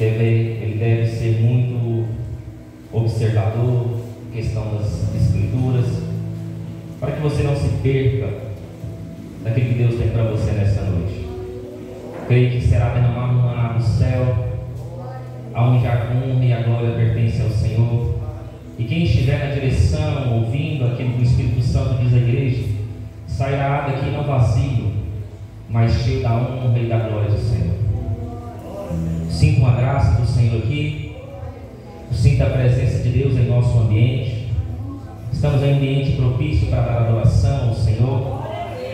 ele deve ser muito observador em questão das Escrituras, para que você não se perca daquilo que Deus tem para você nessa noite. Creio que será derramado um maná do céu, aonde a honra e a glória pertencem ao Senhor. E quem estiver na direção, ouvindo aquilo que o Espírito Santo diz à igreja, sairá daqui não vazio, mas cheio da honra e da glória do Senhor. Sinta a graça do Senhor aqui, sinta a presença de Deus em nosso ambiente. Estamos em um ambiente propício para dar adoração ao Senhor.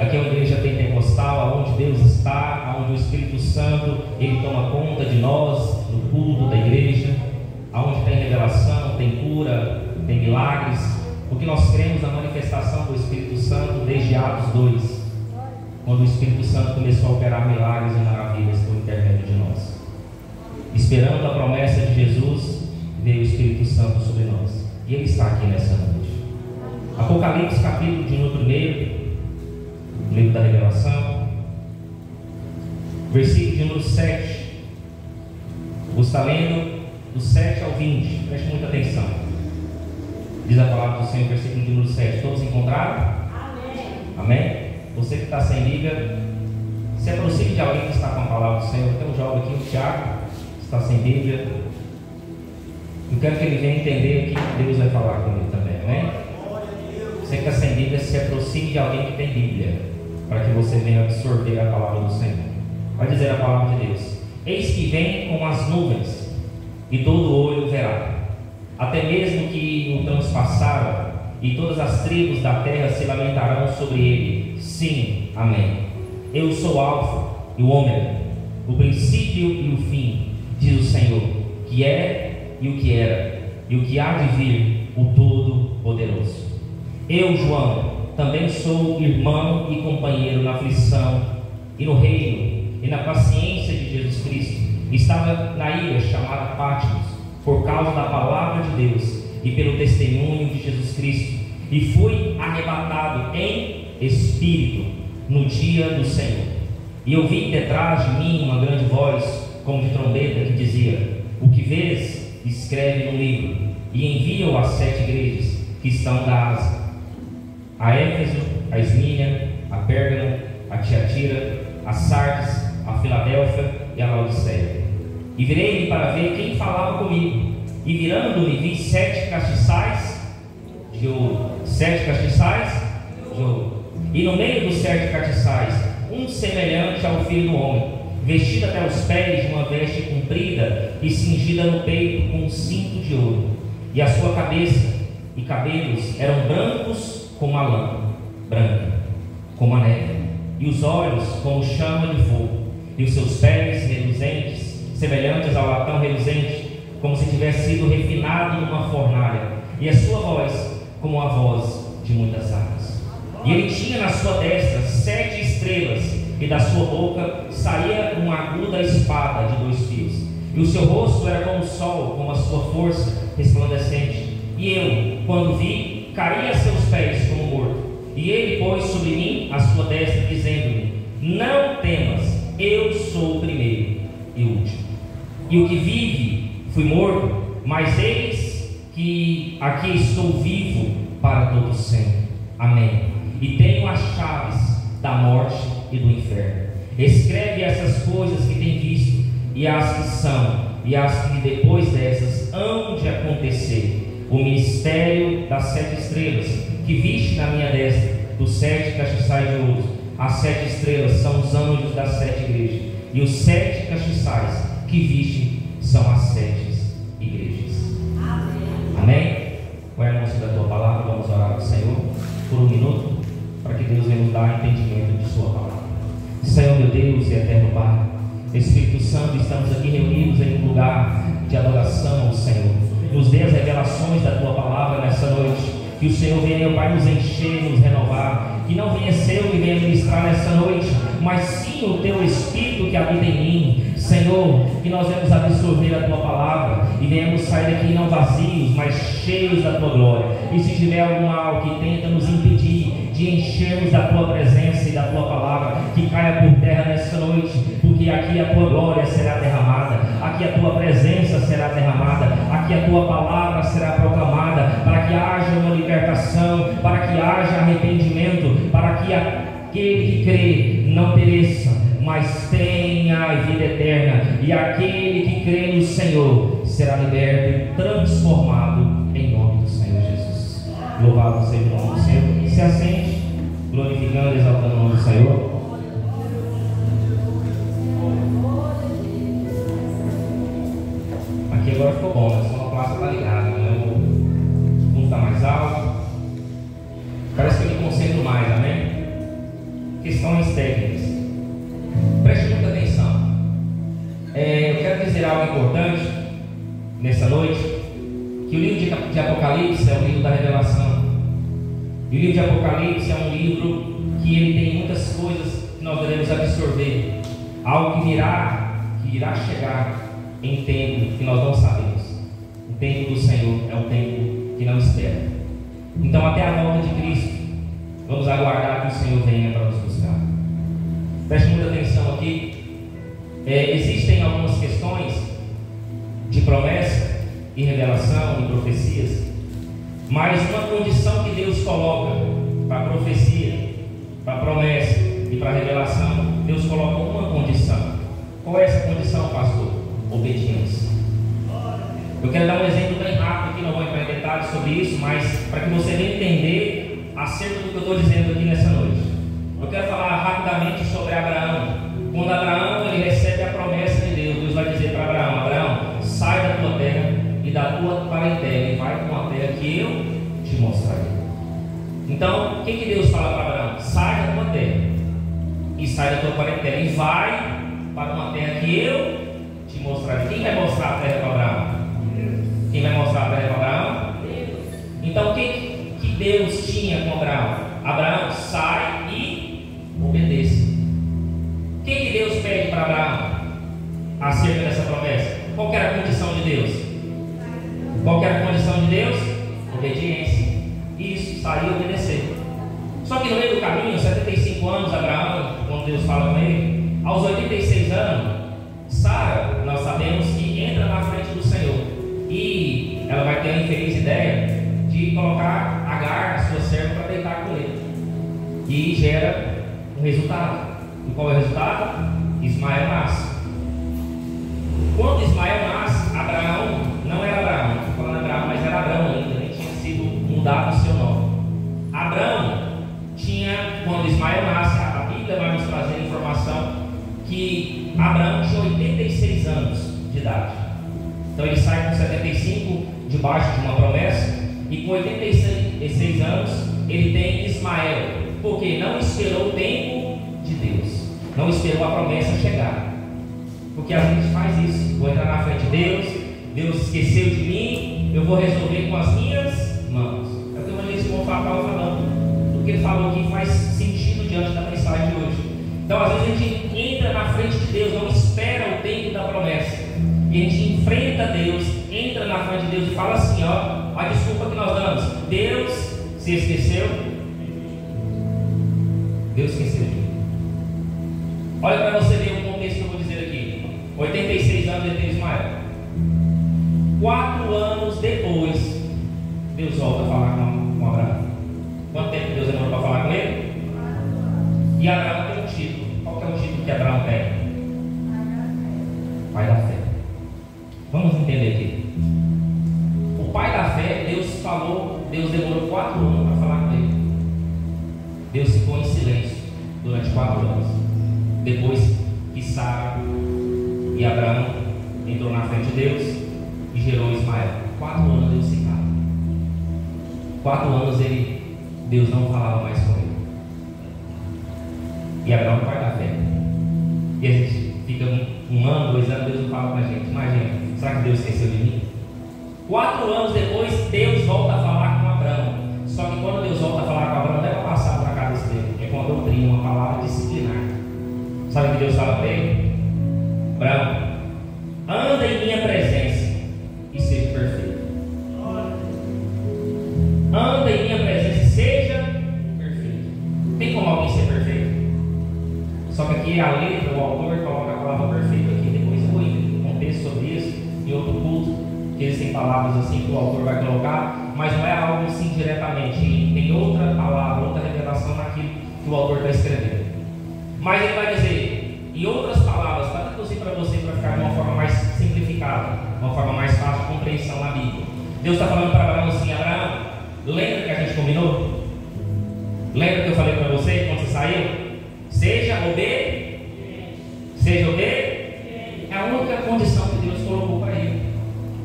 Aqui é uma igreja pentecostal, onde Deus está, onde o Espírito Santo ele toma conta de nós, do culto da igreja, onde tem revelação, tem cura, tem milagres, porque nós cremos na manifestação do Espírito Santo desde Atos 2, quando o Espírito Santo começou a operar milagres e maravilhas por intermédio de nós. Esperando a promessa de Jesus, veio o Espírito Santo sobre nós, e Ele está aqui nessa noite. Apocalipse capítulo de número 1, livro da revelação, versículo de número 7. Vou estar lendo do 7 ao 20, preste muita atenção. Diz a palavra do Senhor, versículo de número 7. Todos encontraram? Amém. Amém? Você que está sem Bíblia, se aproxime de alguém que está com a palavra do Senhor. Tem um jovem aqui, o Tiago, que está sem Bíblia. Eu quero que ele venha entender o que Deus vai falar com ele também. Amém? Você que está sem Bíblia, se aproxime de alguém que tem Bíblia, para que você venha absorver a palavra do Senhor. Vai dizer a palavra de Deus: eis que vem com as nuvens, e todo olho verá, até mesmo que o transpassaram, e todas as tribos da terra se lamentarão sobre ele. Sim, amém. Eu sou o Alfa e o Ômega, o princípio e o fim, diz o Senhor, que é e o que era, e o que há de vir, o Todo-Poderoso. Eu, João, também sou irmão e companheiro na aflição e no reino e na paciência de Jesus Cristo. Estava na ilha chamada Patmos, por causa da palavra de Deus e pelo testemunho de Jesus Cristo, e fui arrebatado em espírito no dia do Senhor. E ouvi detrás de mim uma grande voz, como de trombeta, que dizia: o que vês, escreve no livro, e envia-o às 7 igrejas que estão da Ásia: a Éfeso, a Esmínia, a Pérgamo, a Tiatira, a Sardes, a Filadélfia e a Laodiceia. E virei-me para ver quem falava comigo, e virando-me vi 7 castiçais de ouro. 7 castiçais de ouro. E no meio dos 7 castiçais, um semelhante ao Filho do Homem, vestido até os pés de uma veste comprida e cingida no peito com um cinto de ouro. E a sua cabeça e cabelos eram brancos como a lã, branca como a neve, e os olhos como chama de fogo, e os seus pés reluzentes, semelhantes ao latão reluzente, como se tivesse sido refinado numa fornalha, e a sua voz como a voz de muitas águas. E ele tinha na sua destra 7 estrelas, e da sua boca saía uma aguda espada de 2 fios, e o seu rosto era como o sol, como a sua força resplandecente. E eu, quando vi, caí a seus pés como morto. E ele pôs sobre mim a sua destra, dizendo-me: não temas, eu sou o primeiro e o último. E o que vive fui morto, mas eis que aqui estou vivo para todo sempre. Amém. E tenho as chaves da morte e do inferno. Escreve essas coisas que tem visto, e as que são, e as que depois dessas hão de acontecer. O mistério das 7 estrelas que viste na minha destra, dos 7 castiçais de ouro. As 7 estrelas são os anjos das 7 igrejas, e os 7 castiçais que viste são as 7 igrejas. Amém? Qual é a anúncio da tua palavra? Vamos orar ao Senhor por um minuto, para que Deus venha nos dar entendimento de sua palavra. Senhor, meu Deus e eterno Pai, Espírito Santo, estamos aqui reunidos em um lugar de adoração ao Senhor. Nos dê as revelações da tua palavra nessa noite. Que o Senhor venha, meu Pai, nos encher, nos renovar. Que não venha ser eu que venha ministrar nessa noite, mas sim o teu Espírito que habita em mim. Senhor, que nós venhamos absorver a tua palavra e venhamos sair daqui não vazios, mas cheios da tua glória. E se tiver algum mal que tenta nos impedir de enchermos da tua presença e da tua palavra, que caia por terra nessa noite, porque aqui a tua glória será derramada. Aqui aqui a tua presença será derramada, aqui a tua palavra será proclamada, para que haja uma libertação, para que haja arrependimento, para que aquele que crê não pereça, mas tenha a vida eterna, e aquele que crê no Senhor será liberto e transformado em nome do Senhor Jesus. Louvado seja o nome do Senhor. Se assente, glorificando e exaltando o nome do Senhor. Aqui agora ficou bom, né? Só a placa está ligada, né? O fundo está mais alto. Parece que eu me concentro mais, amém? Questões técnicas. Preste muita atenção. Eu quero dizer algo importante nessa noite, que o livro de Apocalipse é um livro da revelação. E o livro de Apocalipse é um livro que ele tem muitas coisas que nós devemos absorver. Algo que irá chegar em tempo que nós não sabemos. O tempo do Senhor é um tempo que não espera. Então, até a volta de Cristo, vamos aguardar que o Senhor venha para nos buscar. Preste muita atenção aqui. Existem algumas questões de promessa e revelação e profecias, mas uma condição que Deus coloca para a profecia, para a promessa e para a revelação, Deus coloca uma condição. Qual é essa condição, pastor? Obediência. Eu quero dar um exemplo bem rápido aqui, não vou entrar em detalhes sobre isso, mas para que você venha entender acerca do que eu estou dizendo aqui nessa noite. Eu quero falar rapidamente sobre Abraão. Quando Abraão ele recebe a promessa de Deus, Deus vai dizer para Abraão: Abraão, sai da tua terra e da tua parentela e vai para uma terra que eu te mostrarei. Então, o que Deus fala para Abraão? Sai da tua terra e sai da tua parentela e vai para uma terra que eu te mostrarei. Quem vai mostrar a terra para Abraão? Quem vai mostrar a terra para Abraão? Então, o que Deus tinha com Abraão? Abraão, sai e obedeça. O que Deus pede para Abraão acerca dessa promessa? Qual era a condição de Deus? Qual era a condição de Deus? Obediência. Isso, sair e obedecer. Só que no meio do caminho, 75 anos, Abraão, quando Deus fala com ele, aos 86 anos, Sara, nós sabemos que entra na frente do Senhor e ela vai ter a infeliz ideia de colocar Agar, sua serva, para deitar com ele, e gera um resultado. E qual é o resultado? Ismael nasce. Quando Ismael nasce, Abraão, não era Abraão, estou falando Abraão, mas era Abraão ainda, nem tinha sido mudado o seu nome. Abraão tinha, quando Ismael nasce, a Bíblia vai nos trazer informação que Abraão tinha 86 anos de idade. Então ele sai com 75 debaixo de uma promessa, e com 86 anos ele tem Ismael, porque não esperou o tempo de Deus, não esperou a promessa chegar. Porque a gente faz isso: vou entrar na frente de Deus, Deus esqueceu de mim, eu vou resolver com as minhas mãos. É o que o evangelista estava falando. O que ele falou aqui faz sentido diante da mensagem de hoje. Então, às vezes a gente entra na frente de Deus, não espera o tempo da promessa, e a gente enfrenta Deus, entra na frente de Deus e fala assim: ó, a desculpa que nós damos, Deus se esqueceu. Deus esqueceu de mim. Olha para você ver o contexto que eu vou dizer aqui. 86 anos ele teve Ismael. 4 anos depois, Deus volta a falar com Abraão. Quanto tempo Deus demorou para falar com ele? E Abraão tem um título. Qual que é o título que Abraão tem? Pai da fé. Vamos entender aqui. O pai da fé, Deus falou, Deus demorou 4 anos para falar com ele. Deus ficou em silêncio durante 4 anos. Depois que Sara e Abraão entrou na frente de Deus e gerou Ismael. 4 anos Deus se cala. 4 anos Deus não falava mais com ele. E Abraão é o pai da fé. E a gente fica um ano, 2 anos, Deus não fala com a gente. Imagina, será que Deus esqueceu de mim? 4 anos depois, Deus volta a falar com Abraão. Só que quando Deus volta a falar com Abraão, não é para passar para a cabeça dele, é com uma doutrina, uma palavra disciplinar. Sabe o que Deus fala para ele? Abraão, anda em minha presença e seja perfeito. Anda em minha presença e seja perfeito. Tem como alguém ser perfeito? Só que aqui a letra, o autor coloca a palavra perfeito aqui. Depois eu vou em contexto sobre isso. existem palavras assim que o autor vai colocar, mas não é algo assim diretamente. Tem outra palavra, outra revelação naquilo que o autor está escrevendo. Mas ele vai dizer, em outras palavras, para traduzir para você, para ficar de uma forma mais simplificada, uma forma mais fácil de compreensão na Bíblia. Deus está falando para Abraão assim: Abraão, lembra que a gente combinou? Lembra que eu falei para você quando você saiu? Seja obediente. Seja obediente. É a única condição que Deus colocou para ele.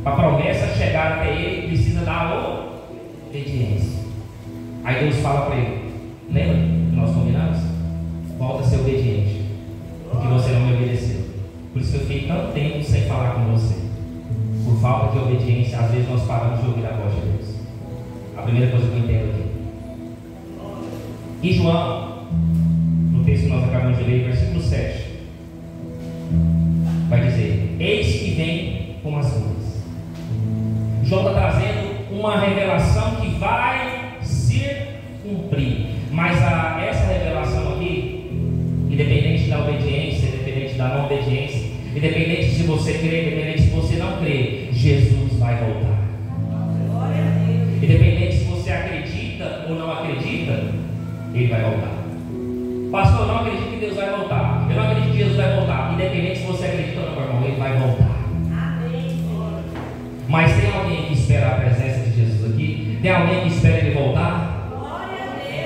Para a promessa chegar até ele, precisa dar obediência. Aí Deus fala para ele: lembra que nós combinamos? Volta a ser obediente, porque você não me obedeceu. Por isso que eu fiquei tanto tempo sem falar com você. Por falta de obediência, às vezes nós paramos de ouvir a voz de Deus. A primeira coisa que eu entendo aqui. E João, no texto que nós acabamos de ler, versículo 7, vai dizer: eis que vem com as nuvens. João está trazendo uma revelação que vai se cumprir. Mas essa revelação aqui, independente da obediência, independente da não obediência, independente se você crê, independente se você não crê, Jesus vai voltar. Independente se você acredita ou não acredita, Ele vai voltar. Pastor, eu não acredito que Deus vai voltar. Eu não acredito que Jesus vai voltar. Independente se você acredita ou não, meu irmão, Ele vai voltar. Mas tem alguém que espera a presença de Jesus aqui? Tem alguém que espera Ele voltar?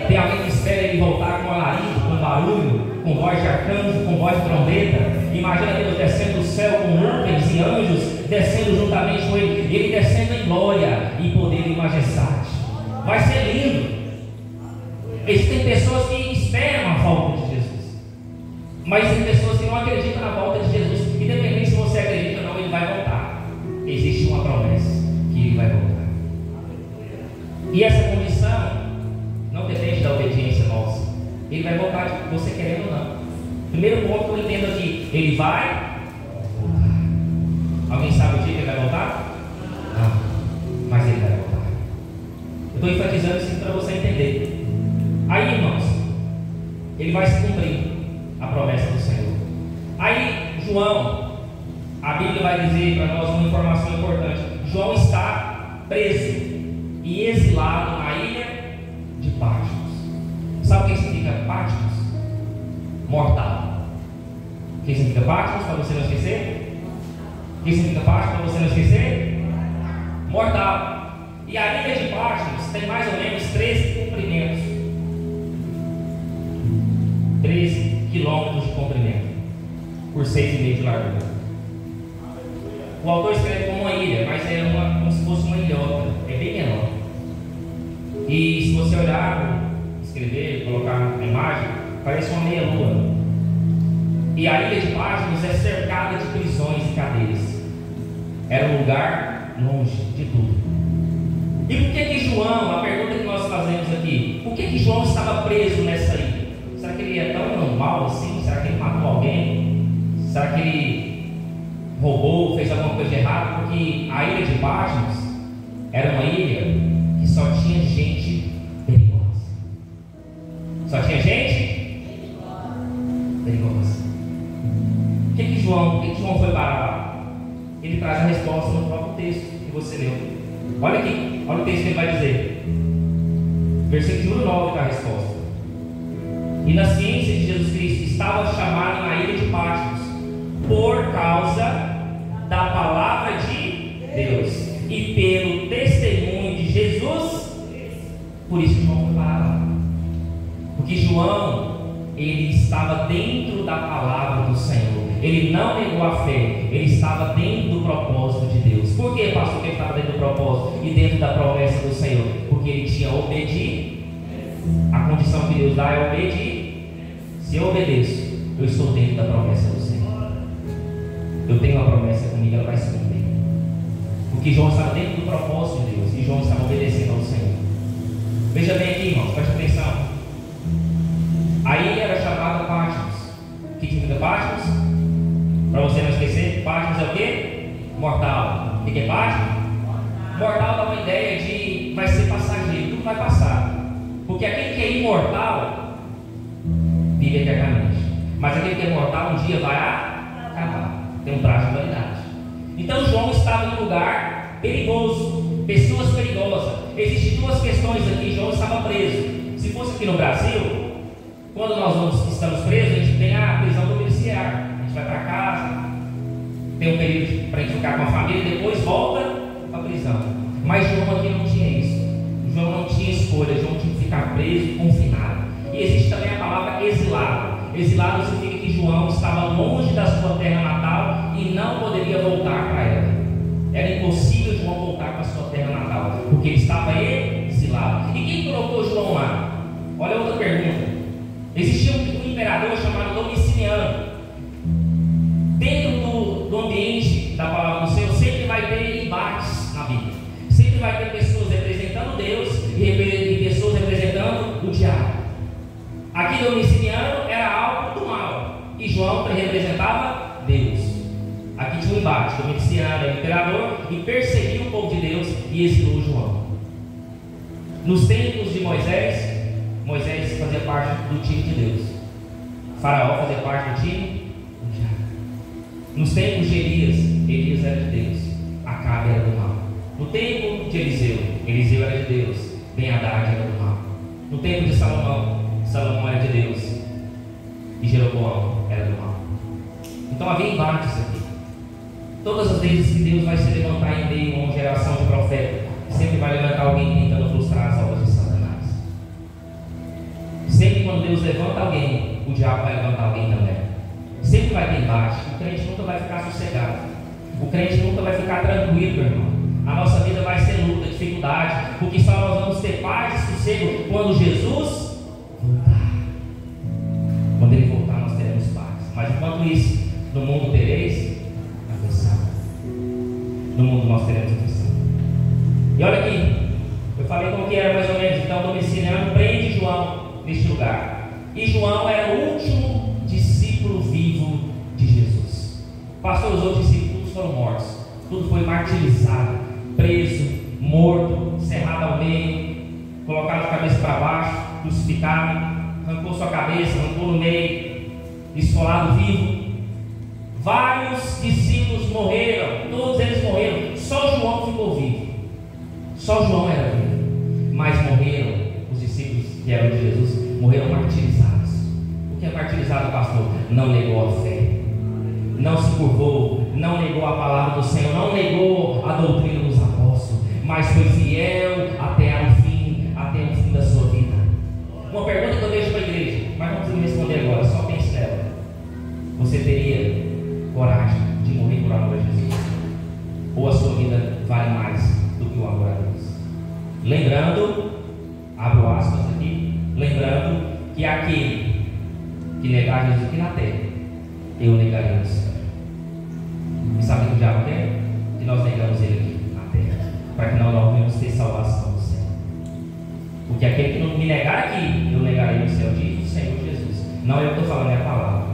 Tem alguém que espera Ele voltar com alarido, com barulho, com voz de arcanjo, com voz de trombeta? Imagina Deus descendo do céu com nuvens e anjos descendo juntamente com Ele, Ele descendo em glória, em poder e majestade. Vai ser lindo. Existem pessoas que esperam a volta de Jesus, mas tem pessoas que não acreditam na volta de Jesus. Independente se você acredita ou não, Ele vai voltar. Existe uma promessa que Ele vai voltar. E essa condição não depende da obediência nossa. Ele vai voltar, você querendo ou não. Primeiro ponto que eu entendo aqui: Ele vai voltar. Alguém sabe o dia que Ele vai voltar? Não, mas Ele vai voltar. Eu estou enfatizando isso para você entender. Aí, irmãos, Ele vai se cumprir a promessa do Senhor. Aí, João, a Bíblia vai dizer para nós uma informação importante. João está preso e exilado na ilha de Patmos. Sabe o que significa Patmos? Mortal. O que significa Patmos, para você não esquecer? O que significa Patmos, para você não esquecer? Mortal. E a ilha de Patmos tem mais ou menos 13 comprimentos. 13 quilômetros de comprimento por 6,5 de largura. O autor escreve como uma ilha, mas é como se fosse uma ilhota, é bem menor. E se você olhar, escrever, colocar na imagem, parece uma meia lua. E a ilha de Patmos é cercada de prisões e cadeias. Era um lugar longe de tudo. E por que João, a pergunta que nós fazemos aqui, por que João estava preso nessa ilha? Será que ele é tão mal assim? Será que ele matou alguém? Será que ele roubou, fez alguma coisa de errado? Porque a ilha de Patmos era uma ilha que só tinha gente perigosa. Só tinha gente perigosa. Por que João foi parar lá? Ele traz a resposta no próprio texto que você leu. Olha aqui, olha o texto que ele vai dizer. Versículo 9 da resposta. E na ciência de Jesus Cristo estava chamado na ilha de Patmos por causa da palavra de Deus e pelo testemunho de Jesus. Por isso João foi parar lá. Porque João, ele estava dentro da palavra do Senhor. Ele não negou a fé, ele estava dentro do propósito de Deus. Por que, pastor, que ele estava dentro do propósito e dentro da promessa do Senhor? Porque ele tinha obedido. A condição que Deus dá é obedir. Se eu obedeço, eu estou dentro da promessa do Senhor. Eu tenho uma promessa comigo, ela vai se cumprir. Porque João estava dentro do propósito de Deus e João estava obedecendo ao Senhor. Veja bem aqui, irmãos, preste atenção. A ilha era chamada Patmos. O que significa Patmos? Para você não esquecer, Patmos é o quê? Mortal. O que é Patmos? Mortal dá uma ideia de vai ser passageiro, tudo vai passar. Porque aquele que é imortal vive eternamente. Mas aquele que é mortal um dia vai acabar. Tem um prazo de validade. Então João estava em um lugar perigoso, pessoas perigosas. Existem duas questões aqui. João estava preso. Se fosse aqui no Brasil, quando nós estamos presos, a gente tem a prisão domiciliar. A gente vai para casa, tem um período para a gente ficar com a família, depois volta para a prisão. Mas João aqui não tinha isso. João não tinha escolha. João tinha que ficar preso, confinado. E existe também a palavra exilado. Exilado significa que João estava longe da sua terra natal e não poderia voltar para ela. Era impossível João voltar para a sua terra natal, porque ele estava exilado. E quem colocou João lá? Olha outra pergunta. Existia um imperador chamado Domiciano. Dentro do ambiente da palavra do Senhor, sempre vai ter embates na Bíblia. Sempre vai ter pessoas representando Deus e pessoas representando o diabo. Aqui Domiciano era algo do mal e João representava Deus. Aqui tinha um embate. Domiciano era imperador e perseguiu o povo de Deus e exilou João. Nos tempos de Moisés, Moisés fazia parte do time de Deus. Faraó fazia parte do time do diabo. Nos tempos de Elias, Elias era de Deus, Acabe era do mal. No tempo de Eliseu, Eliseu era de Deus, Ben-Hadad era do mal. No tempo de Salomão, Salomão era de Deus e Jeroboão era do mal. Então havia embates aqui. Todas as vezes que Deus vai se levantar em meio a uma geração de profetas, sempre vai levantar alguém tentando frustrar as obras de Satanás. Sempre quando Deus levanta alguém, o diabo vai levantar alguém também. Sempre vai ter embate. O crente nunca vai ficar sossegado. O crente nunca vai ficar tranquilo, meu irmão. A nossa vida vai ser luta, dificuldade, porque só nós vamos ter paz e sossego quando Jesus voltar. Quando Ele voltar, nós teremos paz. Mas enquanto isso, no mundo tereis aflição. No mundo nós teremos aflição. E olha aqui, eu falei como que era mais ou menos. Então Domiciano prende João neste lugar. E João era o último discípulo vivo de Jesus. Pastor, os outros discípulos foram mortos. Tudo foi martirizado, preso, morto, cerrado ao meio, colocado a cabeça para baixo, crucificado, arrancou sua cabeça, arrancou no meio, esfolado vivo. Vários discípulos morreram, todos eles morreram, só João ficou vivo. Só João era vivo, mas morreram os discípulos que eram de Jesus, morreram martirizados. O que é martirizado, pastor? Não negou a fé, não se curvou, não negou a palavra do Senhor, não negou a doutrina dos apóstolos, mas foi fiel até o fim da sua vida. Uma pergunta que eu deixo para a igreja, mas não precisa responder agora, só pense nela. Você teria coragem de morrer por amor a Jesus? Ou a sua vida vale mais do que o amor a Deus? Lembrando, abro aspas aqui, lembrando que aquele que negar Jesus aqui na terra, eu negarei no céu. E sabe o que o diabo quer? Que nós negamos ele aqui na terra, para que nós venhamos ter salvação no céu. Porque aquele que não me negar aqui, eu negarei no céu, diz o Senhor Jesus. Não é eu que estou falando, é a palavra.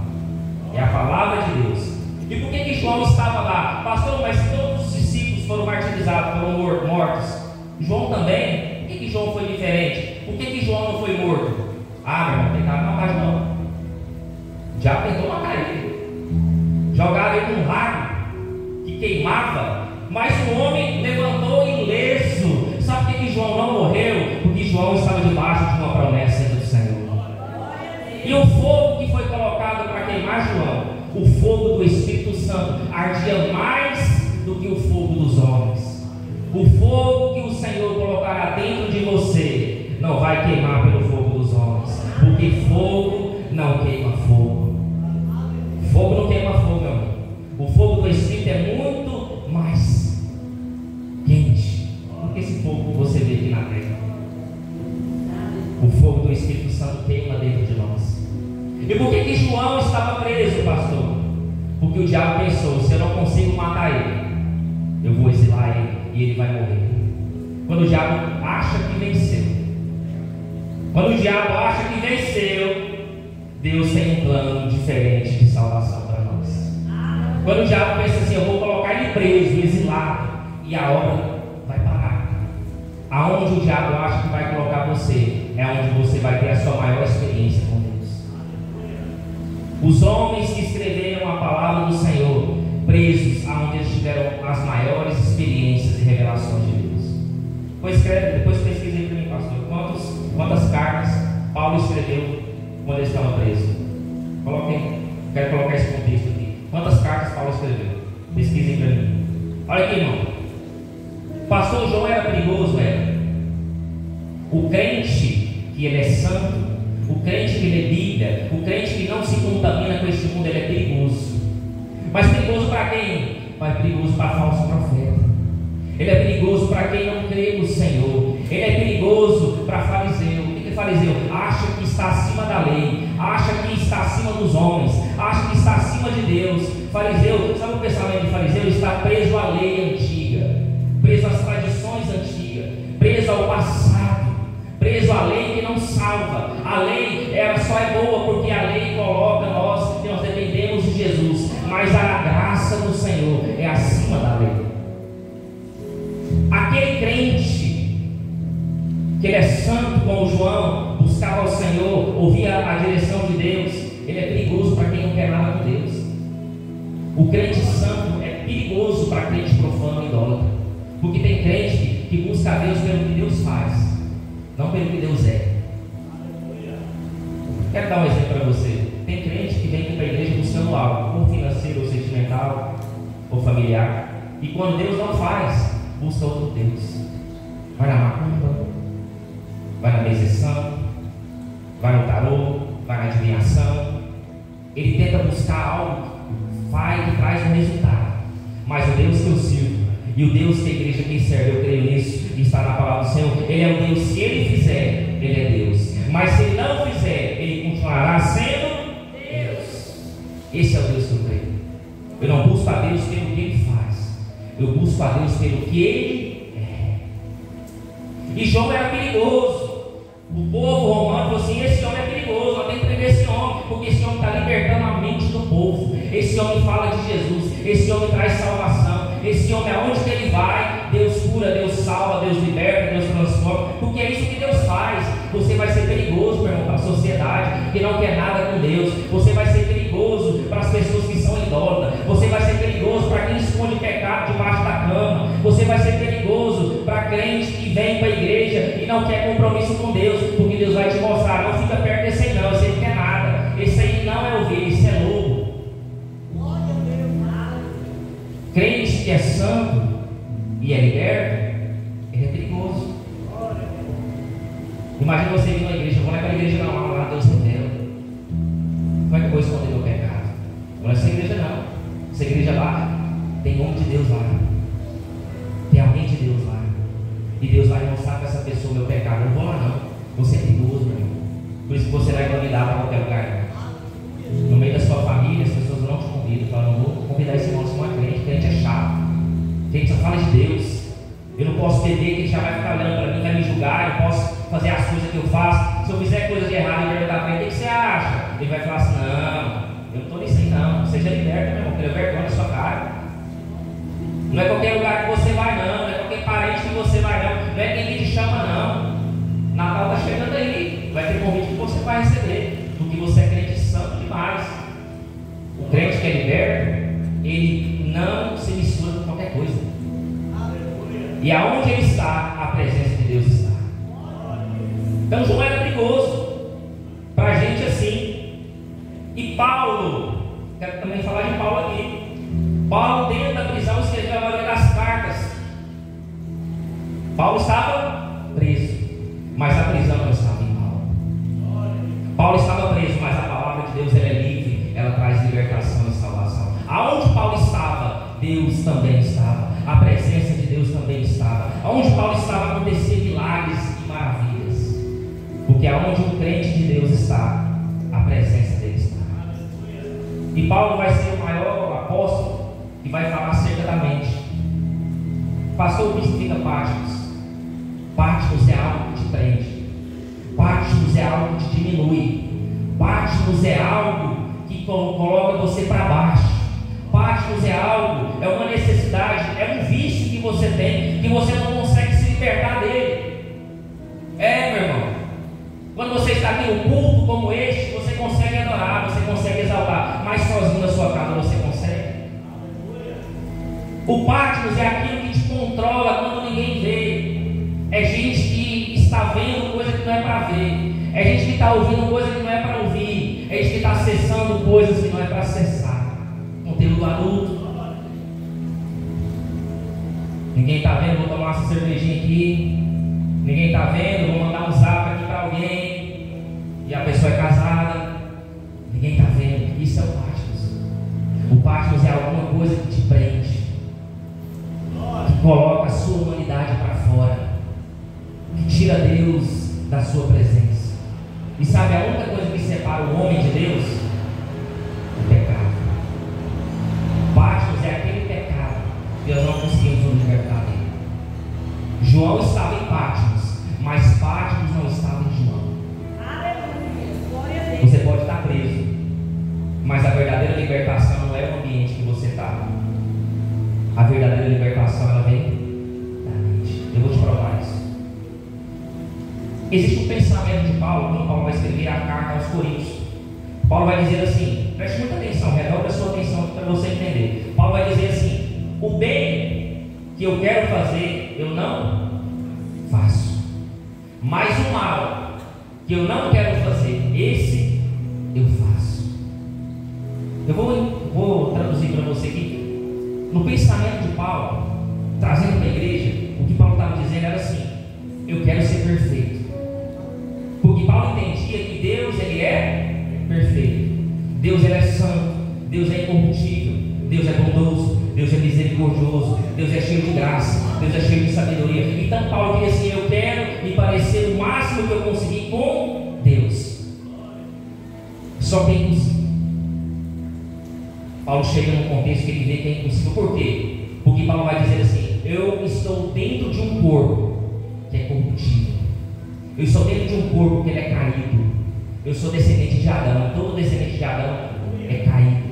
É a palavra de Deus. E por que João estava lá? Pastor, mas se todos os discípulos foram martirizados, foram mortos, João também? Por que João foi diferente? Por que João não foi morto? Ah, meu irmão, tentaram matar João. Já tentou matar ele. Jogaram ele num lago que queimava, mas o homem levantou ileso. Sabe por que João não morreu? Porque João estava debaixo de uma promessa do Senhor. E o fogo que foi colocado para queimar João, o fogo do Espírito Santo, ardia mais do que o fogo dos homens. O fogo que o Senhor colocará dentro de você não vai queimar pelo fogo dos homens, porque fogo não queima fogo. Fogo não queima fogo, meu irmão. O fogo do Espírito é muito mais quente do que esse fogo que você vê aqui na terra. O fogo do Espírito Santo queima dentro de nós. E por que João estava preso, pastor? Porque o diabo pensou: se eu não consigo matar ele, eu vou exilar ele e ele vai morrer. Quando o diabo acha que venceu, Deus tem um plano diferente de salvação para nós. Quando o diabo pensa assim: eu vou colocar ele preso, exilado, e a obra vai parar. Aonde o diabo acha que vai colocar você, é onde você vai ter a sua maior experiência com Deus. Os homens que escreveram a palavra do Senhor, presos, aonde eles tiveram as maiores experiências e revelações Depois pesquisa aí para mim, pastor. Quantas cartas Paulo escreveu quando ele estava preso? Quero colocar esse contexto aqui. Quantas cartas Paulo escreveu? Pesquisem para mim. Olha aqui, irmão. Pastor João era perigoso, era. O crente que ele é santo, o crente que ele é Bíblia, o crente que não se contamina com esse mundo, ele é perigoso. Mas perigoso para quem? Mas perigoso para falso profeta. Ele é perigoso para quem não crê no Senhor. Ele é perigoso para fariseu. O que é fariseu? Acha que está acima da lei, acha que está acima dos homens, acha que está acima de Deus. Fariseu, sabe o pensamento de fariseu? Ele está preso à lei antiga, preso às tradições antigas, preso ao passado, preso à lei que não salva. A lei, ela só é boa porque a lei coloca nós que nós dependemos de Jesus, mas a graça do Senhor é acima da lei. Aquele crente que ele é santo como João, buscava o Senhor, ouvia a direção de Deus, ele é perigoso para quem não quer nada com Deus. O crente santo é perigoso para crente profano e idólatra, porque tem crente que busca a Deus pelo que Deus faz, não pelo que Deus é. Quero dar um exemplo para você. Tem crente que vem aqui para a igreja buscando algo, ou financeiro, ou sentimental, ou familiar, e quando Deus não faz, busca outro Deus. Vai na macumba, vai na benzeção, vai no tarô, vai na adivinhação. Ele tenta buscar algo que traz um resultado. Mas o Deus que eu sirvo e o Deus que a igreja que serve, eu creio nisso, e está na palavra do Senhor, Ele é o Deus. Se Ele fizer, Ele é Deus. Mas se Ele não fizer, Ele continuará sendo Deus. Esse é o Deus que eu creio. Eu não busco a Deus pelo que Ele faz, eu busco a Deus pelo que Ele é. E João era perigoso. O povo romano falou assim: esse homem é perigoso, nós temos que prender esse homem, porque esse homem está libertando a mente do povo. Esse homem fala de Jesus, esse homem traz salvação, esse homem, aonde que ele vai, Deus cura, Deus salva, Deus liberta, Deus transforma, porque é isso que Deus faz. Você vai ser perigoso, meu irmão, para a sociedade que não quer nada com Deus. Você vai ser perigoso para as pessoas que são idólatras. Você vai ser perigoso para quem esconde pecado debaixo da cama. Você vai ser perigoso para crente que vem para a igreja e não quer compromisso com Deus, porque Deus vai te mostrar: não fica perto desse aí não, esse aí não quer nada, esse aí não é ovelha, esse é lobo. Crente que é santo e é liberto, ele é perigoso. Imagina você vir na igreja: vou naquela igreja não, lá Deus revela. Como é que eu vou esconder meu pecado? Não é essa igreja não. Essa igreja lá tem homem de Deus lá, tem alguém de Deus lá, e Deus vai mostrar para essa pessoa o meu pecado. Eu não vou lá não, você é perigoso, meu irmão. Por isso que você vai convidar para qualquer lugar. No meio da sua família, as pessoas não te convidam. Falam: não vou convidar esse irmão, se não é crente, crente é chato, crente só fala de Deus. Eu não posso beber, que ele já vai ficar olhando para mim, vai me julgar. Eu posso fazer as coisas que eu faço. Se eu fizer coisa de errado e perguntar para ele: o que você acha? Ele vai falar assim: não, eu não estou nisso aí não. Seja liberto, meu irmão, tenha vergonha na sua cara. Não é qualquer lugar que você vai não, não é qualquer parente que você vai não é quem te chama não. Natal está chegando aí, vai ter convite que você vai receber, porque você é crente santo demais. O crente que é liberto, ele não se mistura com qualquer coisa. E aonde ele está, a presença de Deus está. Então João era perigoso para a gente assim. E Paulo, quero também falar de Paulo aqui. Paulo, dentro da prisão, escreveu a maioria das cartas. Paulo estava preso, mas a prisão não estava em Paulo. Paulo estava preso, mas a palavra de Deus ela é livre, ela traz libertação e salvação. Aonde Paulo estava, Deus também estava, a presença de Deus também estava. Aonde Paulo estava, acontecia milagres e maravilhas, porque aonde um crente de Deus está, a presença dele está. E Paulo vai ser o maior apóstolo e vai falar acerca da mente. Pastor, o que significa Patmos? Patmos é algo que te prende, Patmos é algo que te diminui, Patmos é algo que coloca você para baixo, Patmos é algo, é uma necessidade, é um vício que você tem, que você não consegue se libertar dele. Meu irmão, quando você está aqui em um culto como este, você consegue adorar, você consegue exaltar, mas sozinho na sua casa você consegue? O Patmos é aquilo que te controla quando ninguém vê, É gente que está vendo coisa que não é para ver. É gente que está ouvindo coisa que não é para ouvir. É gente que está acessando coisas que não é para acessar. Conteúdo adulto. Ninguém está vendo, vou tomar essa cervejinha aqui. Ninguém está vendo, vou mandar um zap aqui para alguém. E a pessoa é casada. Ninguém está vendo. Isso é o Patmos. O Patmos é alguma coisa que te prende, que coloca a sua humanidade para fora, que tira Deus da sua presença. E sabe a única coisa que separa o homem de Deus? O pecado. Patmos é aquele pecado que nós não conseguimos nos libertar dele. João estava em Patmos, mas Patmos não estava em João. Você pode estar preso, mas a verdadeira libertação não é o ambiente que você está. A verdadeira libertação, ela vem da mente. Eu vou te provar isso. Existe um pensamento de Paulo, quando Paulo vai escrever a carta aos Coríntios. Paulo vai dizer assim, preste muita atenção, redobre a sua atenção para você entender. Paulo vai dizer assim: o bem que eu quero fazer, eu não faço, mas o mal que eu não quero fazer, esse eu faço. Eu vou traduzir para você aqui. No pensamento de Paulo, trazendo para a igreja, o que Paulo estava dizendo era assim: eu quero ser perfeito. Porque Paulo entendia que Deus, ele é perfeito. Deus, ele é santo. Deus é incorruptível. Deus é bondoso. Deus é misericordioso. Deus é cheio de graça. Deus é cheio de sabedoria. Então Paulo queria assim: eu quero me parecer o máximo que eu conseguir com Deus. Só que é impossível. Paulo chega num contexto que ele vê que é impossível. Por quê? Porque Paulo vai dizer assim: eu estou dentro de um corpo que é corruptível. Eu estou dentro de um corpo que ele é caído. Eu sou descendente de Adão. Todo descendente de Adão é caído.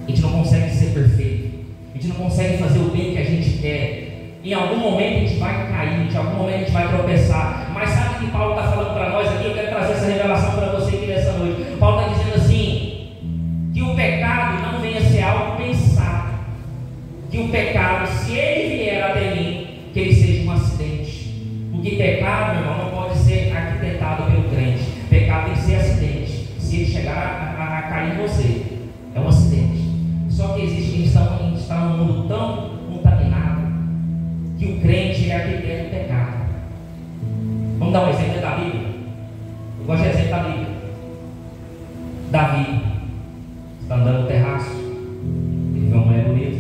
A gente não consegue ser perfeito. A gente não consegue fazer o bem que a gente quer. Em algum momento a gente vai cair. Em algum momento a gente vai tropeçar. Mas sabe o que Paulo está falando para nós aqui? Eu quero trazer essa revelação para você aqui nessa noite. Paulo está dizendo assim: que o pecado não venha ser algo pensado. Que o pecado, se ele vier até mim, que ele seja um acidente. Porque pecado, meu irmão, não pode ser arquitetado pelo crente. Pecado tem que ser acidente. Se ele chegar a cair em você, é um acidente. Só que existe, a gente está num mundo tão contaminado que o crente é arquiteto do pecado. Vamos dar um exemplo da Bíblia. Eu gosto de exemplo da Bíblia. Davi está andando no terraço, ele vê uma mulher bonita.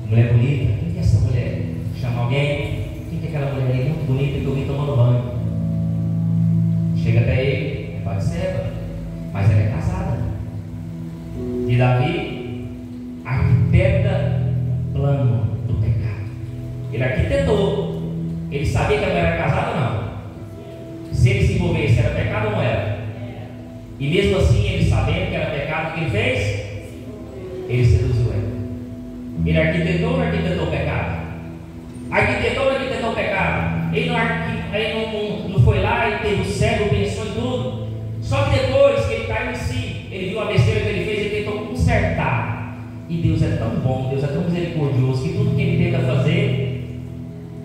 Mulher bonita, quem que é essa mulher? Chama alguém. Quem que é aquela mulher aí muito bonita que eu vi tomando banho? Chega até ele, é Batseba, mas ela é casada. E Davi arquiteta plano do pecado. Ele arquitetou. Ele sabia que ela era casada ou não? Se ele se envolvesse, era pecado ou não era? E mesmo assim, ele sabendo que era pecado, o que ele fez? Ele seduziu ela. Ele arquitetou ou não arquitetou o pecado? Arquitetou ou não arquitetou o pecado? Ele não foi lá e teve o cego, pensou em tudo. Só que depois que ele caiu em si, ele viu a besteira que ele fez, ele tentou consertar. E Deus é tão bom, Deus é tão misericordioso, que tudo que ele tenta fazer,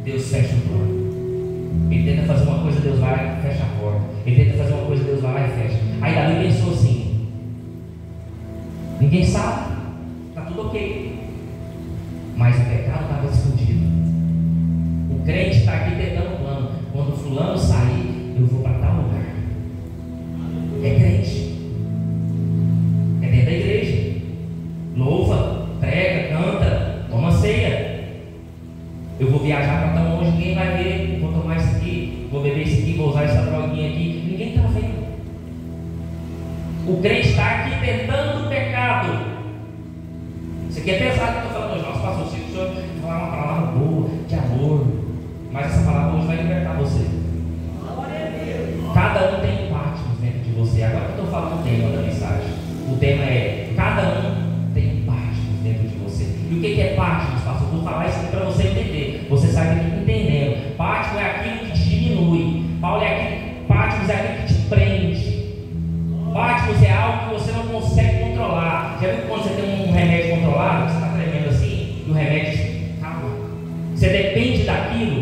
Deus fecha o plano. Ele tenta fazer uma coisa, Deus vai lá e fecha a porta. Ele tenta fazer uma coisa, Deus vai lá e fecha. Aí Davi pensou assim: ninguém sabe, está tudo ok. Mas o pecado estava escondido. O crente está arquitetando o plano. Quando o fulano sair, eu vou para tal lugar. É crente. É dentro da igreja. Louva, prega, canta, toma ceia. Eu vou viajar para tão longe, ninguém vai ver. Vou tomar isso aqui, vou beber isso aqui, vou usar essa droguinha aqui. Ninguém está vendo. O crente está arquitetando o pecado. Isso aqui é pesado que eu estou falando hoje. Nossa, pastor, se o senhor falar uma palavra boa, de amor, mas essa palavra hoje vai libertar você. Cada um tem Patmos dentro de você. Agora que eu estou falando o tema da mensagem. O tema é: cada um tem Patmos dentro de você. E o que é Patmos, pastor? Eu vou falar isso aqui para você entender. Você sai daqui entendendo. Patmos é aquilo que te diminui. Patmos é aquilo que te prende. Patmos é algo que você não consegue controlar. Já viu quando você tem um remédio controlado, você está tremendo assim, e o remédio calma. Você depende daquilo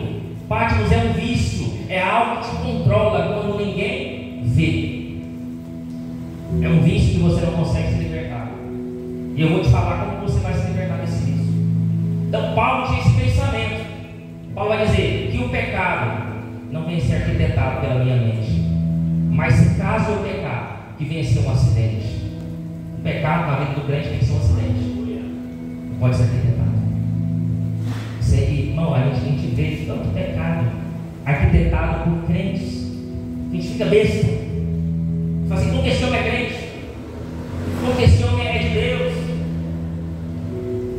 Patmos é um vício, é algo que te controla quando ninguém vê. É um vício que você não consegue se libertar. E eu vou te falar como você vai se libertar desse vício. Então Paulo tinha esse pensamento. Paulo vai dizer que o pecado não vem a ser arquitetado pela minha mente, mas se caso eu pecar, que venha a ser um acidente. O pecado na vida do crente tem que ser um acidente. Não pode ser arquitetado. Isso aí, irmão, a gente vê tanto pecado arquitetado por crentes. A gente fica besta. Fala assim, como que esse homem é crente? Como que esse homem é de Deus?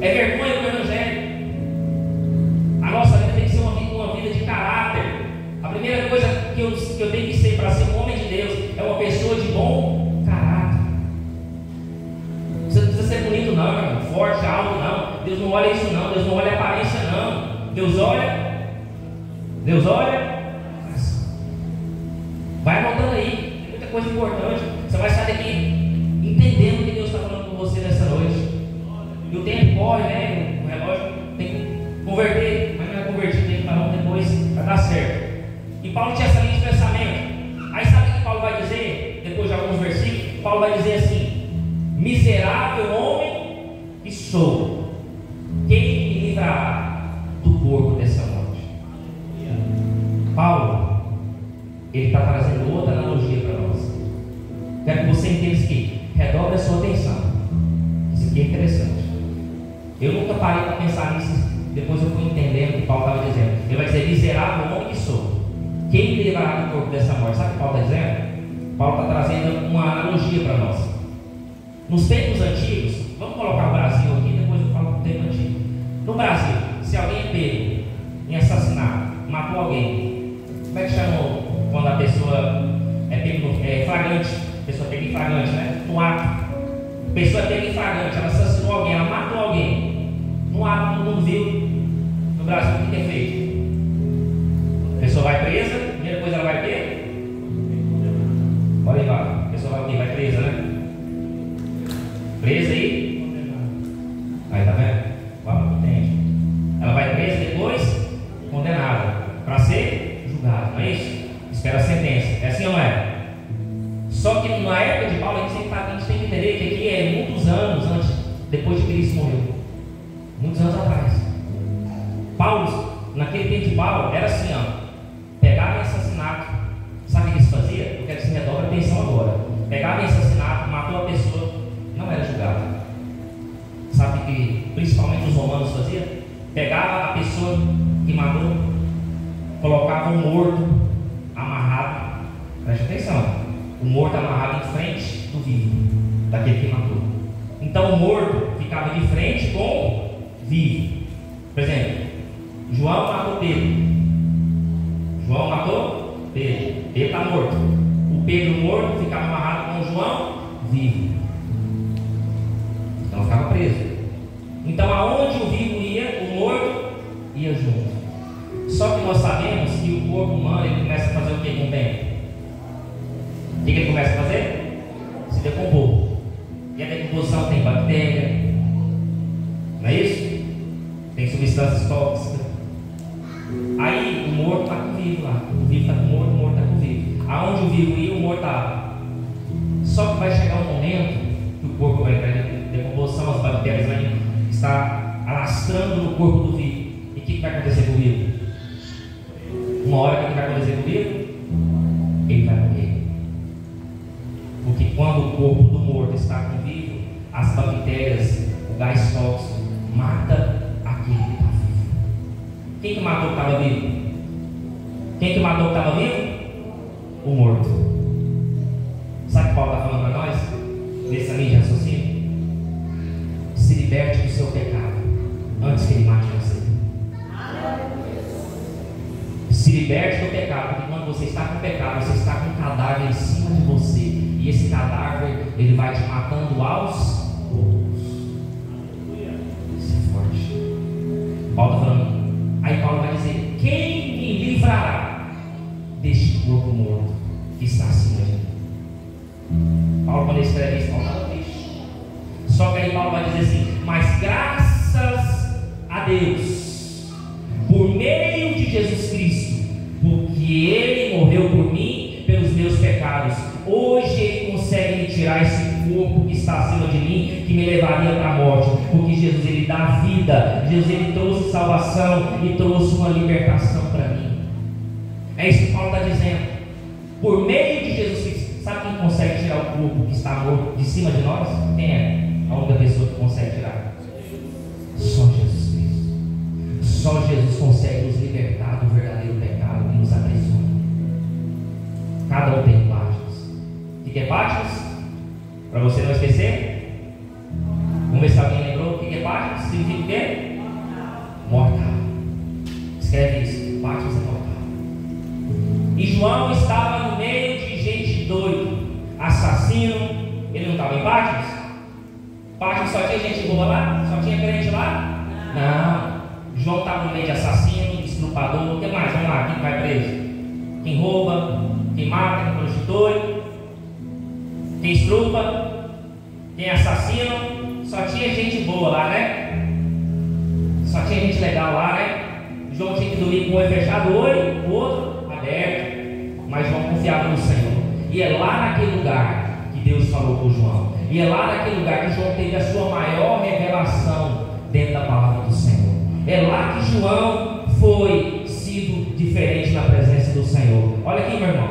É vergonha do Evangelho. A nossa vida tem que ser uma vida de caráter. A primeira coisa que eu tenho que ser para ser um homem de Deus é uma pessoa de bom caráter. Você não precisa ser bonito não, irmão, forte, alto não. Deus não olha isso não, Deus não olha a aparência não. Deus olha. Vai anotando aí, tem muita coisa importante. Você vai sair daqui entendendo o que Deus está falando com você nessa noite. E o tempo corre, né? O relógio tem que converter, mas não é convertido, tem que parar depois para dar certo. E Paulo tinha essa linha de pensamento. Aí sabe o que Paulo vai dizer? Depois de alguns versículos, Paulo vai dizer assim: miserável homem que sou, quem me livrará do corpo dessa morte? Paulo, ele está trazendo outra analogia para nós. Quero que você entenda isso aqui. Redobre a sua atenção. Isso aqui é interessante. Eu nunca parei para pensar nisso. Depois eu fui entendendo o que Paulo estava dizendo. Ele vai dizer: miserável homem que sou, quem me livrará do corpo dessa morte? Sabe o que Paulo está dizendo? Paulo está trazendo uma analogia para nós. Nos tempos antigos, vamos colocar o Brasil aqui, depois eu falo do tempo antigo. No Brasil, se alguém é pego em assassinato, matou alguém, como é que chama quando a pessoa é pego flagrante? A pessoa é pega em flagrante, né? No ato. A pessoa é pega em flagrante, ela assassinou alguém, ela matou alguém. No ato, todo mundo viu. No Brasil, o que é feito? A pessoa vai presa, primeira coisa ela vai ter. Olha aí, a pessoa vai presa, né? Presa aí. Aí, tá vendo? Não entende. Ela vai presa, depois condenada para ser julgada, não é isso? Espera a sentença. É assim ou não é? Só que na época de Paulo, a gente tem que entender que aqui é muitos anos antes, depois de Cristo morreu. Muitos anos atrás. Paulo, naquele tempo de Paulo, era assim, ó. Pegava em assassinato. Sabe o que eles faziam? Eu quero que você redobre a atenção agora. Pegava em assassinato, matou a pessoa, não era julgado. Sabe o que principalmente os romanos faziam? Pegava a pessoa que matou, colocava um morto amarrado. Preste atenção. O morto amarrado em frente do vivo, daquele que matou. Então o morto ficava de frente com o vivo. Por exemplo, João matou Pedro. João matou Pedro. Pedro está morto. O Pedro morto ficava amarrado com o João vivo. Então ficava preso. Então aonde o vivo ia, o morto ia junto. Só que nós sabemos que o corpo humano ele começa a fazer o que com o tempo? O que ele começa a fazer? Se decompor. E a decomposição tem bactéria, não é isso? Tem substâncias tóxicas. Aí o morto está com o vivo lá. O vivo está com o morto está com o vivo. Aonde o vivo ia, o morto estava. Só que vai chegar um momento que o corpo vai entrar em decomposição, as bactérias vão estar alastrando no corpo do vivo. E o que vai acontecer com o vivo? Uma hora, o que vai acontecer com o vivo? Ele vai morrer. Porque quando o corpo do morto está com o vivo, as bactérias, o gás tóxico, mata aquele que está vivo. Quem que matou o que estava vivo? Quem que matou o que estava vivo? O morto. Sabe o que Paulo está falando para nós? Nessa linha de raciocínio? Se liberte do seu pecado antes que ele mate você. Se liberte do pecado, porque quando você está com pecado, você está com um cadáver em cima de você. E esse cadáver, ele vai te matando aos poucos. Isso é forte. Paulo está falando. Aí Paulo vai dizer: quem me livrará deste corpo morto que está acima de mim? Paulo, quando ele escreve isso, Paulo está triste. Só que aí Paulo vai dizer assim: mas graças a Deus, por meio de Jesus Cristo, que me levaria para a morte, porque Jesus ele dá vida, Jesus ele trouxe salvação e trouxe uma libertação para mim. É isso que Paulo está dizendo. Por meio de Jesus Cristo, sabe quem consegue tirar o corpo que está morto de cima de nós? Quem é a única pessoa que consegue tirar? Só Jesus Cristo. Só Jesus consegue nos libertar do verdadeiro pecado que nos aprisiona. Cada um tem Patmos. O que é Patmos? Para você não esquecer? Vamos ver se alguém lembrou o que é Patmos. Significa o quê? Mortal. Escreve isso. Patmos é mortal. E João estava no meio de gente doido, assassino. Ele não estava em Patmos? Patmos só tinha gente boa lá? Só tinha crente lá? Não. João estava no meio de assassino, estrupador. O que mais? Vamos lá, quem vai preso? Quem rouba, quem mata, quem prostitui, quem estrupa, quem assassina. Só tinha gente boa lá, né? Só tinha gente legal lá, né? João tinha que dormir com o olho fechado, o olho, o outro aberto. Mas João confiava no Senhor. E é lá naquele lugar que Deus falou com João. E é lá naquele lugar que João teve a sua maior revelação dentro da palavra do Senhor. É lá que João foi sido diferente na presença do Senhor. Olha aqui, meu irmão.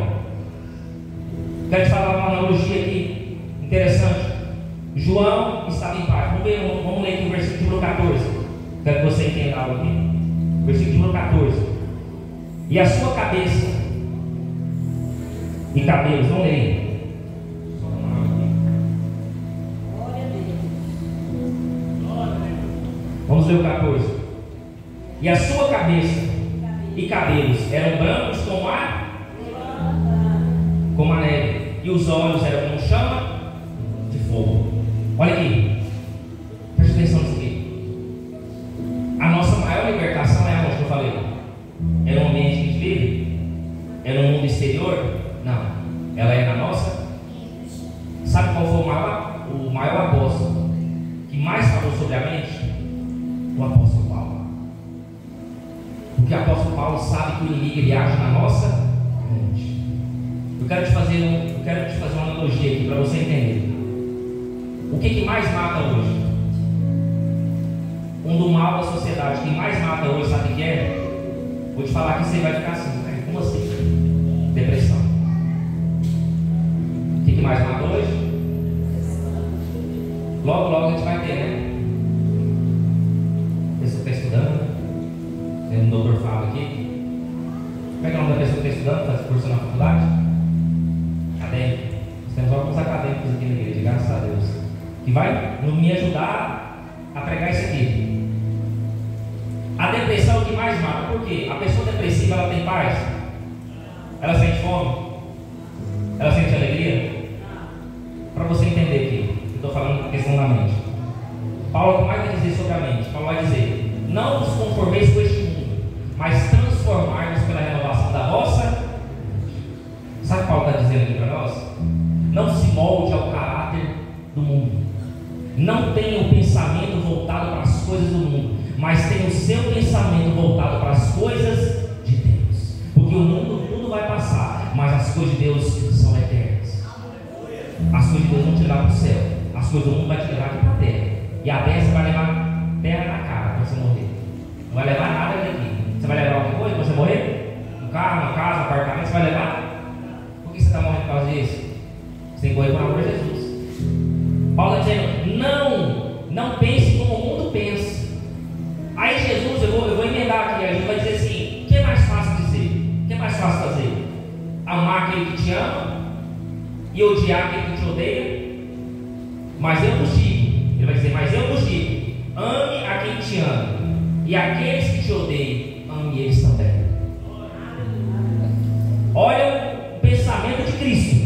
Quero te falar uma analogia aqui interessante. João estava em paz. Vamos ler aqui o versículo número 14. Quero que você entenda algo aqui. Versículo número 14. E a sua cabeça e cabelos, vamos ler. Vamos ler o 14. E a sua cabeça e cabelos eram brancos como a neve, e os olhos eram como chama de fogo. Olha aqui, preste atenção nisso aqui. A nossa maior libertação é aonde que eu falei? É no ambiente que a gente vive? É no mundo exterior? Não, ela é na nossa. Sabe qual foi o maior apóstolo que mais falou sobre a mente? O apóstolo Paulo. Porque o apóstolo Paulo sabe que o inimigo ele age na nossa mente. Eu quero te fazer uma analogia aqui para você entender. O que mais mata hoje? Do mal da sociedade, quem mais mata hoje, sabe o que é? Vou te falar que você vai ficar assim, né? Como assim? Depressão. O que mais mata hoje? Logo a gente vai ter, né? A pessoa que está estudando, tem um doutor Fábio aqui. Como é que é o nome da pessoa que está estudando, faz curso na faculdade? Acadêmico. Nós temos alguns acadêmicos aqui na igreja, graças a Deus, que vai me ajudar a pregar isso aqui. A depressão é o que mais mata. Por quê? A pessoa depressiva, ela tem paz? Ela sente fome? Ela sente alegria? Para você entender aqui, eu estou falando da questão da mente. Paulo, o que mais vai dizer sobre a mente? Paulo vai dizer: não vos conformeis com este mundo, mas transformai-vos pela renovação da vossa mente. Sabe o que Paulo está dizendo aqui para nós? Não se molde ao caráter do mundo. Não tenha o pensamento voltado para as coisas do mundo, mas tenha o seu pensamento voltado para as coisas de Deus. Porque o mundo tudo vai passar, mas as coisas de Deus são eternas. As coisas de Deus vão te levar para o céu, as coisas do mundo vão te levar aqui para a terra. E a terra você vai levar terra na cara quando você morrer. Não vai levar nada daqui. Você vai levar alguma coisa quando você morrer? Um carro, uma casa, um apartamento, você vai levar? Por que você está morrendo por causa disso? Você tem que correr para o amor de Jesus. Paulo está dizendo: não pense como o mundo pensa. Aí Jesus, eu vou emendar aqui, a gente vai dizer assim: o que é mais fácil dizer? O que é mais fácil fazer? Amar aquele que te ama e odiar aquele que te odeia? Mas eu vos digo, ele vai dizer: mas eu vos digo, ame a quem te ama, e aqueles que te odeiam, ame eles também. Olha o pensamento de Cristo.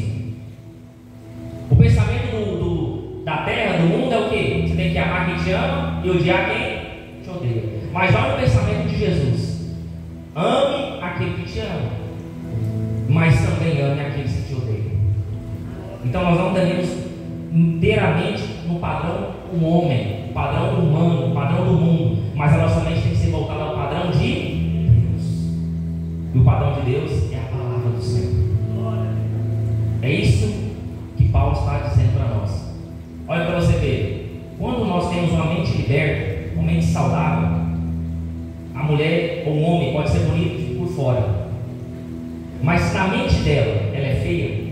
O pensamento da terra, do mundo é o quê? Você tem que amar quem te ama e odiar quem te odeia. Mas olha o pensamento de Jesus: ame aquele que te ama, mas também ame aqueles que te odeiam. Então nós não devemos inteiramente no padrão do homem, o padrão humano, o padrão do mundo, mas a nossa mente tem que ser voltada ao padrão de Deus. E o padrão de Deus é a palavra do Senhor. É isso que Paulo está dizendo para nós. Olha para você ver. saudável, a mulher ou o homem pode ser bonito por fora, mas se na mente dela ela é feia,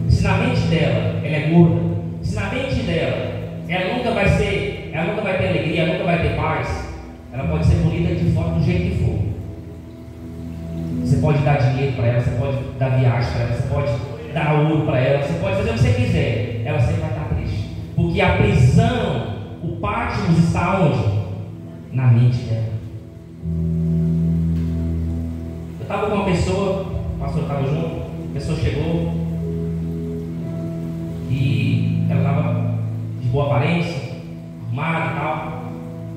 se na mente dela ela é gorda, se na mente dela ela nunca vai ter alegria, ela nunca vai ter paz, ela pode ser bonita de fora do jeito que for. Você pode dar dinheiro para ela, você pode dar viagem para ela, você pode dar ouro para ela, você pode fazer o que você quiser, ela sempre vai estar triste, porque a prisão, o Patmos está onde? Na mente dela. Eu estava com uma pessoa, o pastor estava junto, a pessoa chegou e ela estava de boa aparência, arrumada e tal.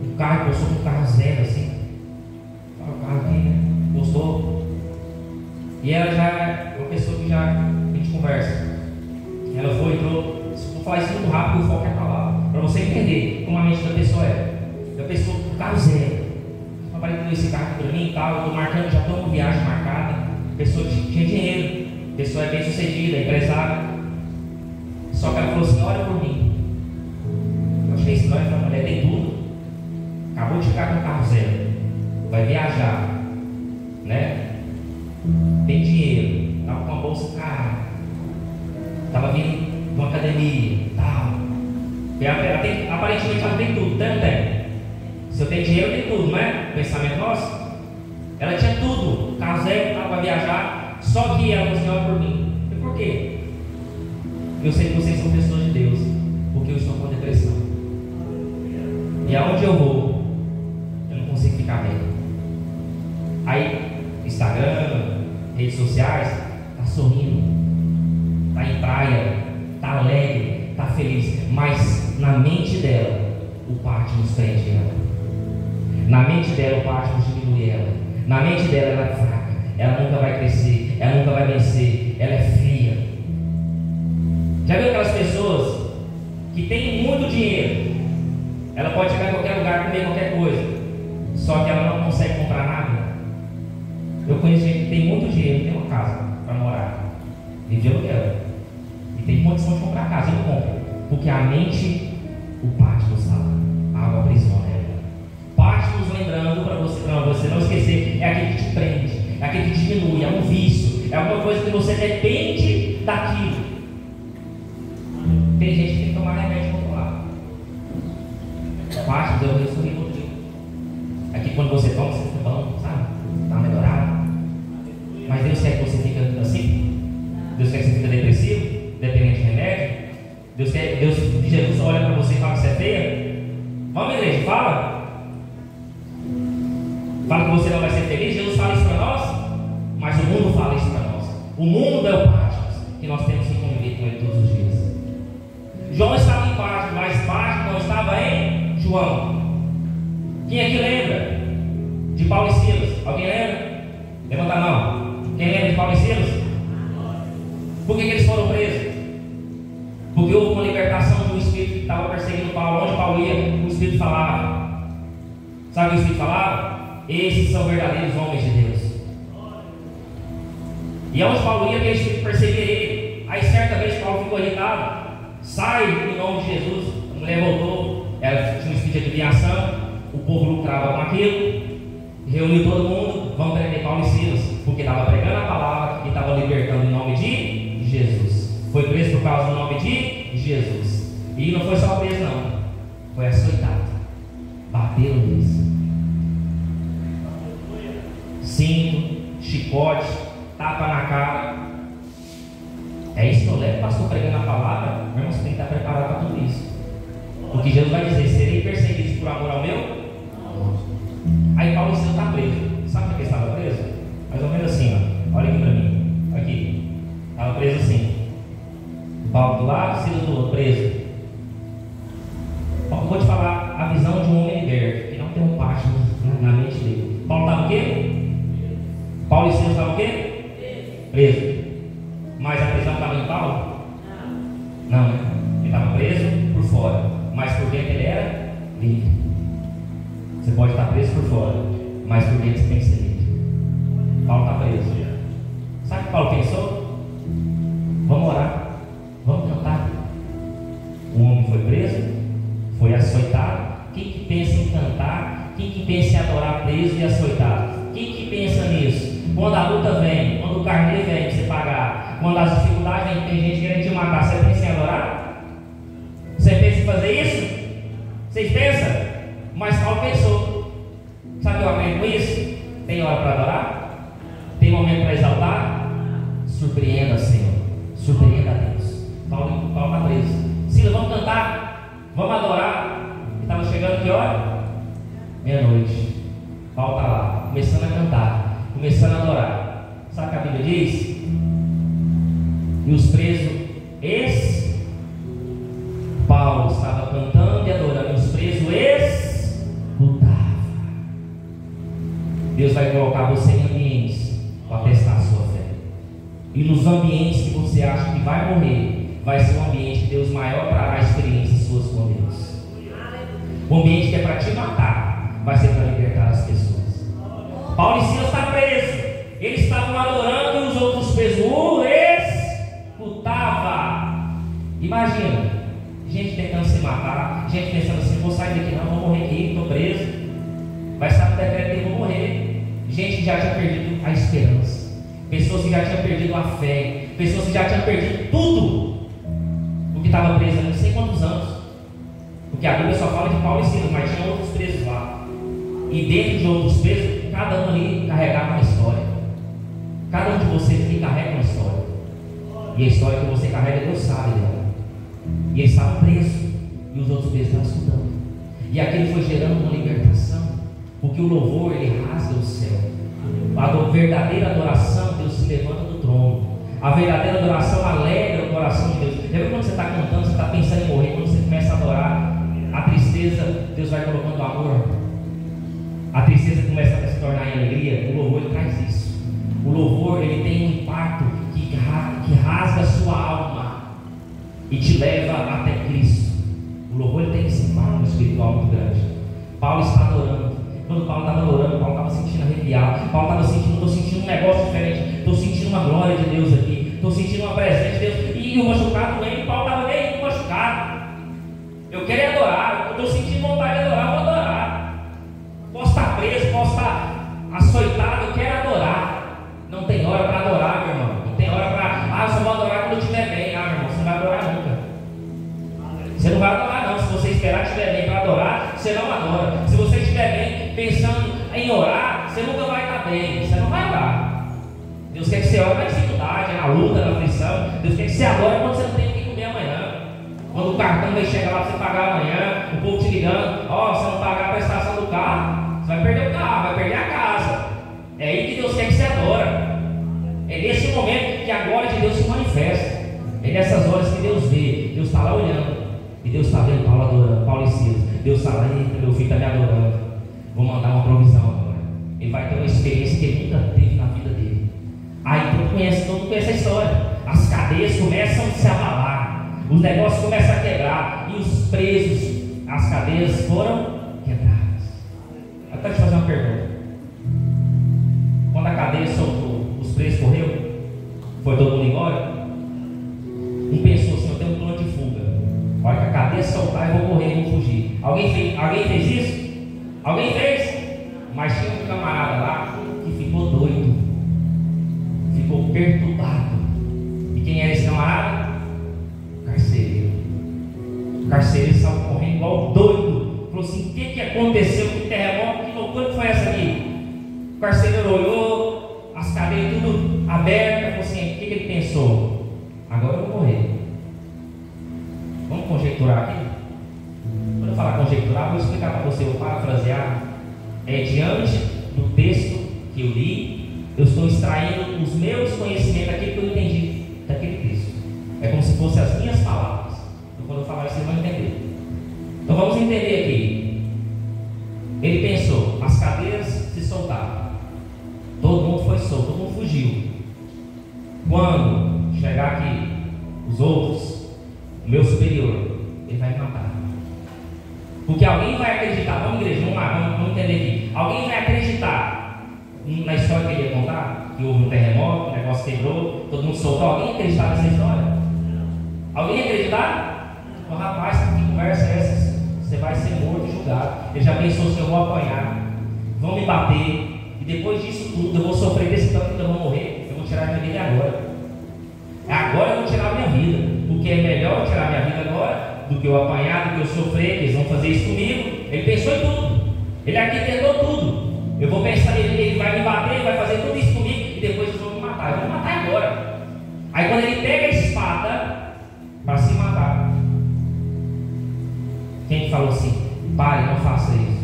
O carro postou com um carro zero assim. Fala o carro aqui, né? Postou. E ela já é uma pessoa que já a gente conversa. Ela foi, entrou. Vou falar isso muito rápido, o foco é a palavra. Para você entender como a mente da pessoa é. A pessoa com carro zero. Apareceu esse carro para mim e tal. Eu estou marcando, já estou com viagem marcada. A pessoa tinha dinheiro. A pessoa é bem sucedida, empresária. Só que ela falou assim: olha por mim. Eu achei estranho, a mulher tem tudo. Acabou de chegar com o carro zero. Vai viajar, né? Tem dinheiro. Estava com uma bolsa cara. Estava vindo de uma academia, tal. Aparentemente ela tem tudo, tem. Se eu tenho dinheiro, eu tenho tudo, não é? Pensamento nosso. Ela tinha tudo. Carro zero, estava para viajar. Só que ela falou assim: olha por mim. E por quê? Eu sei que vocês são pessoas de Deus, porque eu estou com depressão. E aonde eu vou, eu não consigo ficar bem. Aí, Instagram, redes sociais, está sorrindo, está em praia, está alegre, está feliz, mas na mente dela, o Patmos prende ela. Na mente dela, o Patmos diminui ela. Na mente dela, ela é fraca, ela nunca vai crescer, ela nunca vai vencer, ela é fria. Já viu aquelas pessoas que têm muito dinheiro? Ela pode chegar em qualquer lugar, comer qualquer coisa, só que ela não consegue comprar nada. Eu conheço gente que tem muito dinheiro, tem uma casa para morar, vive de aluguel, e tem condição de comprar casa, não compra, porque a mente, o Patmos está lá, a água aprisiona ela. Patmos, lembrando para você não esquecer, é aquele que te prende, é aquele que diminui, é um vício, é alguma coisa que você depende daquilo. Tem gente que tem que tomar remédio controlado. Patmos, eu resumi contigo. Aqui quando você toma, você fica bom, sabe? Está melhorado. Mas Deus quer que você fique assim? Deus quer que você fique depressivo, dependente de remédio? Jesus olha para você e fala que você é feia? Vamos, igreja, fala. Fala que você não vai ser feliz. Jesus fala isso para nós, mas o mundo fala isso para nós. O mundo é o Patmos que nós temos que conviver com ele todos os dias. João estava em Patmos, mas Patmos não estava em João. Quem aqui lembra de Paulo e Silas? Alguém lembra? Levanta a mão. Quem lembra de Paulo e Silas? Por que eles foram presos? Porque houve uma libertação de um espírito que estava perseguindo Paulo. Onde Paulo ia, o espírito falava. Sabe o que o espírito falava? Esses são verdadeiros homens de Deus. E aonde Paulo ia, aquele espírito perseguia ele. Aí certa vez Paulo ficou irritado. Sai em nome de Jesus. A mulher voltou, ela tinha um espírito de adivinhação. O povo lucrava com aquilo, reuniu todo mundo. Vamos prender Paulo e Silas, porque estava pregando a palavra e estava libertando em nome de Jesus. Foi preso por causa do nome de Jesus. E não foi só preso, não, foi açoitado, bateram neles, cinto, chicote, tapa na cara. É isso que eu levo, pastor, pregando a palavra. Meu irmão, você tem que estar preparado para tudo isso, porque Jesus vai dizer: serei perseguidos por amor ao meu. Aí Paulo e Silas está preso. Sabe por que ele estava preso? Mais ou menos assim, ó. Olha aqui para mim. Aqui. Estava preso assim. Paulo do lado, Silas do outro, preso. Vou te falar a visão de um homem liberto, que não tem um Patmos na mente dele. Paulo estava o quê? Paulo e Silas estavam o quê? Preso. Mas a prisão estava em Paulo? Não, né? Ele estava preso por fora, mas por dentro ele era livre. Você pode estar preso por fora, mas por dentro você tem que ser livre. Paulo está preso. Sabe o que Paulo pensou? Vamos orar, vamos cantar. O homem foi preso, foi açoitado. Quem que pensa em cantar? pensa em adorar preso e açoitado? Quem que pensa nisso? Quando a luta vem, quando o carnê vem para você pagar, quando as dificuldades vêm, tem gente querendo te matar, você pensa em adorar? Você pensa em fazer isso? Vocês pensam? Mas Paulo pensou. Sabe o que eu aprendo com isso? Tem hora para adorar? Tem momento para exaltar? Surpreenda, Senhor. Surpreenda a Deus. Paulo está preso. Silas, vamos cantar? Vamos adorar? Estava chegando que hora? Meia-noite. Paulo está lá, começando a cantar, começando a adorar. Sabe o que a Bíblia diz? E os presos Paulo estava cantando e adorando, e os presos escutavam. Deus vai colocar você em ambientes para testar a sua fé. E nos ambientes que você acha que vai morrer, vai ser um ambiente que Deus maior trará experiências suas com Deus. O ambiente que é para te matar, vai ser para libertar as pessoas. Paulo e Silas estão presos. Eles estavam adorando e os outros presos escutavam. Imagina, gente tentando se matar, gente pensando assim, vou sair daqui não, vou morrer aqui, estou preso. Vai sair do decreto e vou morrer. Gente que já tinha perdido a esperança, pessoas que já tinham perdido a fé, pessoas que já tinham perdido tudo o que estava preso há não sei quantos anos. Porque a Bíblia só fala de Paulo e Silas, mas tinha outros presos lá. E dentro de outros presos, cada um ali carregava uma história. Cada um de vocês aqui carrega uma história. E a história que você carrega, Deus sabe dela. E eles estavam presos, e os outros presos estavam escutando. E aquilo foi gerando uma libertação, porque o louvor, ele rasga o céu. A verdadeira adoração, Deus se levanta do trono. A verdadeira adoração alegra o coração de Deus. Lembra quando você está cantando, você está pensando em morrer, quando você começa a adorar, a tristeza, Deus vai colocando amor. A tristeza começa a se tornar em alegria. O louvor, ele traz isso. O louvor, ele tem um impacto que rasga a sua alma e te leva até Cristo. O louvor, ele tem esse impacto espiritual muito grande. Paulo está adorando. Quando Paulo estava adorando, Paulo estava sentindo arrepiado. Paulo estava sentindo, estou sentindo um negócio diferente. Estou sentindo uma glória de Deus aqui. Estou sentindo uma presença de Deus. E o machucado vem, Paulo estava bem machucado. Eu quero adorar, eu estou sentindo vontade de adorar, vou adorar. Posso estar preso, posso estar açoitado, eu quero adorar. Não tem hora para adorar, meu irmão. Não tem hora para, eu só vou adorar quando eu estiver bem. Meu irmão, você não vai adorar nunca. Você não vai adorar não. Se você esperar estiver bem para adorar, você não adora. Se você estiver bem pensando em orar, você nunca vai estar bem. Você não vai orar. Deus quer que você ore na dificuldade, na luta, na aflição. Deus quer que você adore quando você não tem o que comer amanhã. Quando o cartão vai chegar lá para você pagar amanhã, o povo te ligando, você não pagar a prestação do carro, você vai perder o carro, vai perder a casa. É aí que Deus quer que você adora. É nesse momento que a glória de Deus se manifesta. É nessas horas que Deus vê. Deus está lá olhando. E Deus está vendo Paulo adorando, Paulo e Silas. Deus está lá, meu filho está me adorando. Vou mandar uma provisão agora. Ele vai ter uma experiência que ele nunca teve na vida dele. Aí todo mundo conhece a história. As cadeias começam a se abalar. Os negócios começam a quebrar. E os presos, as cadeias foram quebradas. Eu quero te fazer uma pergunta. Quando a cadeia soltou, os presos correu? Foi todo mundo embora? Um pensou assim, eu tenho um plano de fuga. A hora que a cadeia soltar, eu vou correr, eu vou fugir. Alguém fez isso? Alguém fez? Mas tinha um camarada lá que ficou doido. Ficou perturbado. E quem era esse camarada? Carcereiro. O carcereiro estava correndo igual doido. Falou assim: o que aconteceu? Que terremoto? Que loucura que foi essa aqui? O carcereiro olhou, as cadeias tudo abertas. Falou assim: o que ele pensou? Agora eu vou morrer. Vamos conjecturar aqui? Quando eu falar conjecturar, vou explicar para você, vou parafrasear. Diante do texto que eu li, eu estou extraindo os meus conhecimentos daquilo que eu entendi daquele texto. É como se fossem as minhas palavras. Então, quando eu falar isso, vocês vão entender. Então, vamos entender aqui. Ele pensou, as cadeias se soltaram. Todo mundo foi solto, todo mundo fugiu. Quando chegar aqui, os outros, o meu superior, ele vai me matar. Porque alguém vai acreditar, vamos igreja, vamos entender aqui. Alguém vai acreditar na história que ele ia contar, que houve um terremoto, o negócio quebrou, todo mundo soltou. Alguém ia acreditar nessa história? Alguém ia acreditar? Rapaz, que conversa é essa? Você vai ser morto e julgado. Ele já pensou se eu vou apanhar. vão me bater, e depois disso tudo eu vou sofrer desse tanto que eu vou morrer. Eu vou tirar minha vida agora. Agora eu vou tirar minha vida, porque é melhor tirar minha vida agora do que eu apanhar, do que eu sofrer, que eles vão fazer isso comigo. Ele pensou em tudo, ele arquitetou tudo. Eu vou pensar, ele vai me bater, ele vai fazer tudo isso comigo, e depois eles vão me matar. Eu vou me matar agora. Aí quando ele pega a espada para se matar, quem falou assim: pare, não faça isso?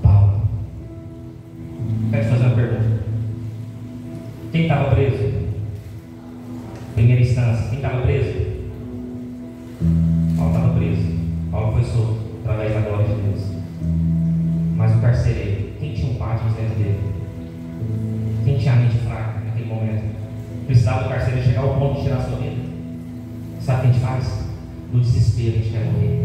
Paulo. Quero te fazer uma pergunta. Quem estava preso? Primeira instância, quem estava preso? Paulo estava preso. Paulo foi solto através da glória de Deus. Mas o carcereiro, quem tinha um Patmos dentro dele? Quem tinha a mente fraca naquele momento? Precisava do carcereiro chegar ao ponto de tirar a sua vida. Sabe o que a gente faz? No desespero a gente quer morrer.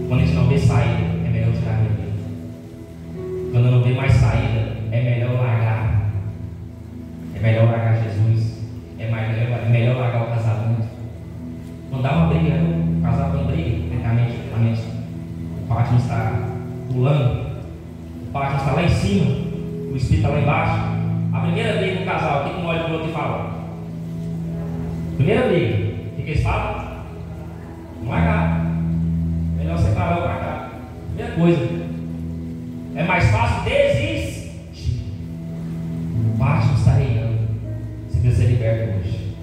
Quando a gente não vê saída, é melhor tirar a minha vida. Quando não vê mais saída, é melhor largar. É melhor largar Jesus. É melhor largar o casamento. Quando dá uma briga, o casal tem briga, tecnicamente. O Patmos está pulando. O Patmos está lá em cima. O Espírito está lá embaixo. A primeira briga com o casal, o que um olha para o outro e fala? Primeira briga, o que eles falam? Não largar. Melhor separar ou largar. Primeira coisa. É mais fácil desistir. O Patmos está reinando. Você precisa ser liberto hoje.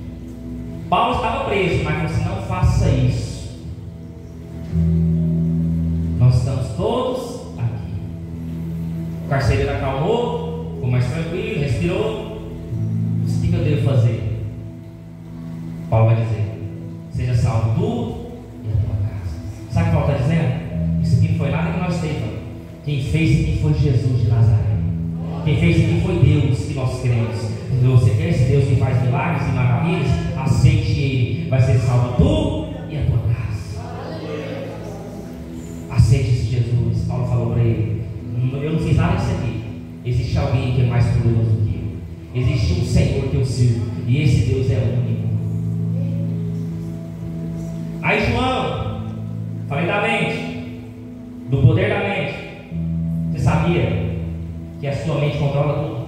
Paulo estava preso, mas falou assim: não faça isso. Nós estamos todos aqui. O carcereiro acalmou, ficou mais tranquilo, respirou. O que eu devo fazer? Paulo vai dizer: seja salvo tu e a tua casa. Sabe o que Paulo está dizendo? Isso aqui não foi nada que nós temos. Quem fez isso aqui foi Jesus de Nazaré. Quem fez isso aqui foi Deus que nós cremos. Se você quer esse Deus que faz milagres e maravilhas, aceite Ele. Vai ser salvo tu e a tua casa. Aceite esse Jesus. Paulo falou para ele: eu não fiz nada disso aqui. Existe alguém que é mais poderoso do que eu. Existe um Senhor que eu sirvo, e esse Deus é único. Aí João, falei da mente, do poder da mente. Você sabia que a sua mente controla tudo?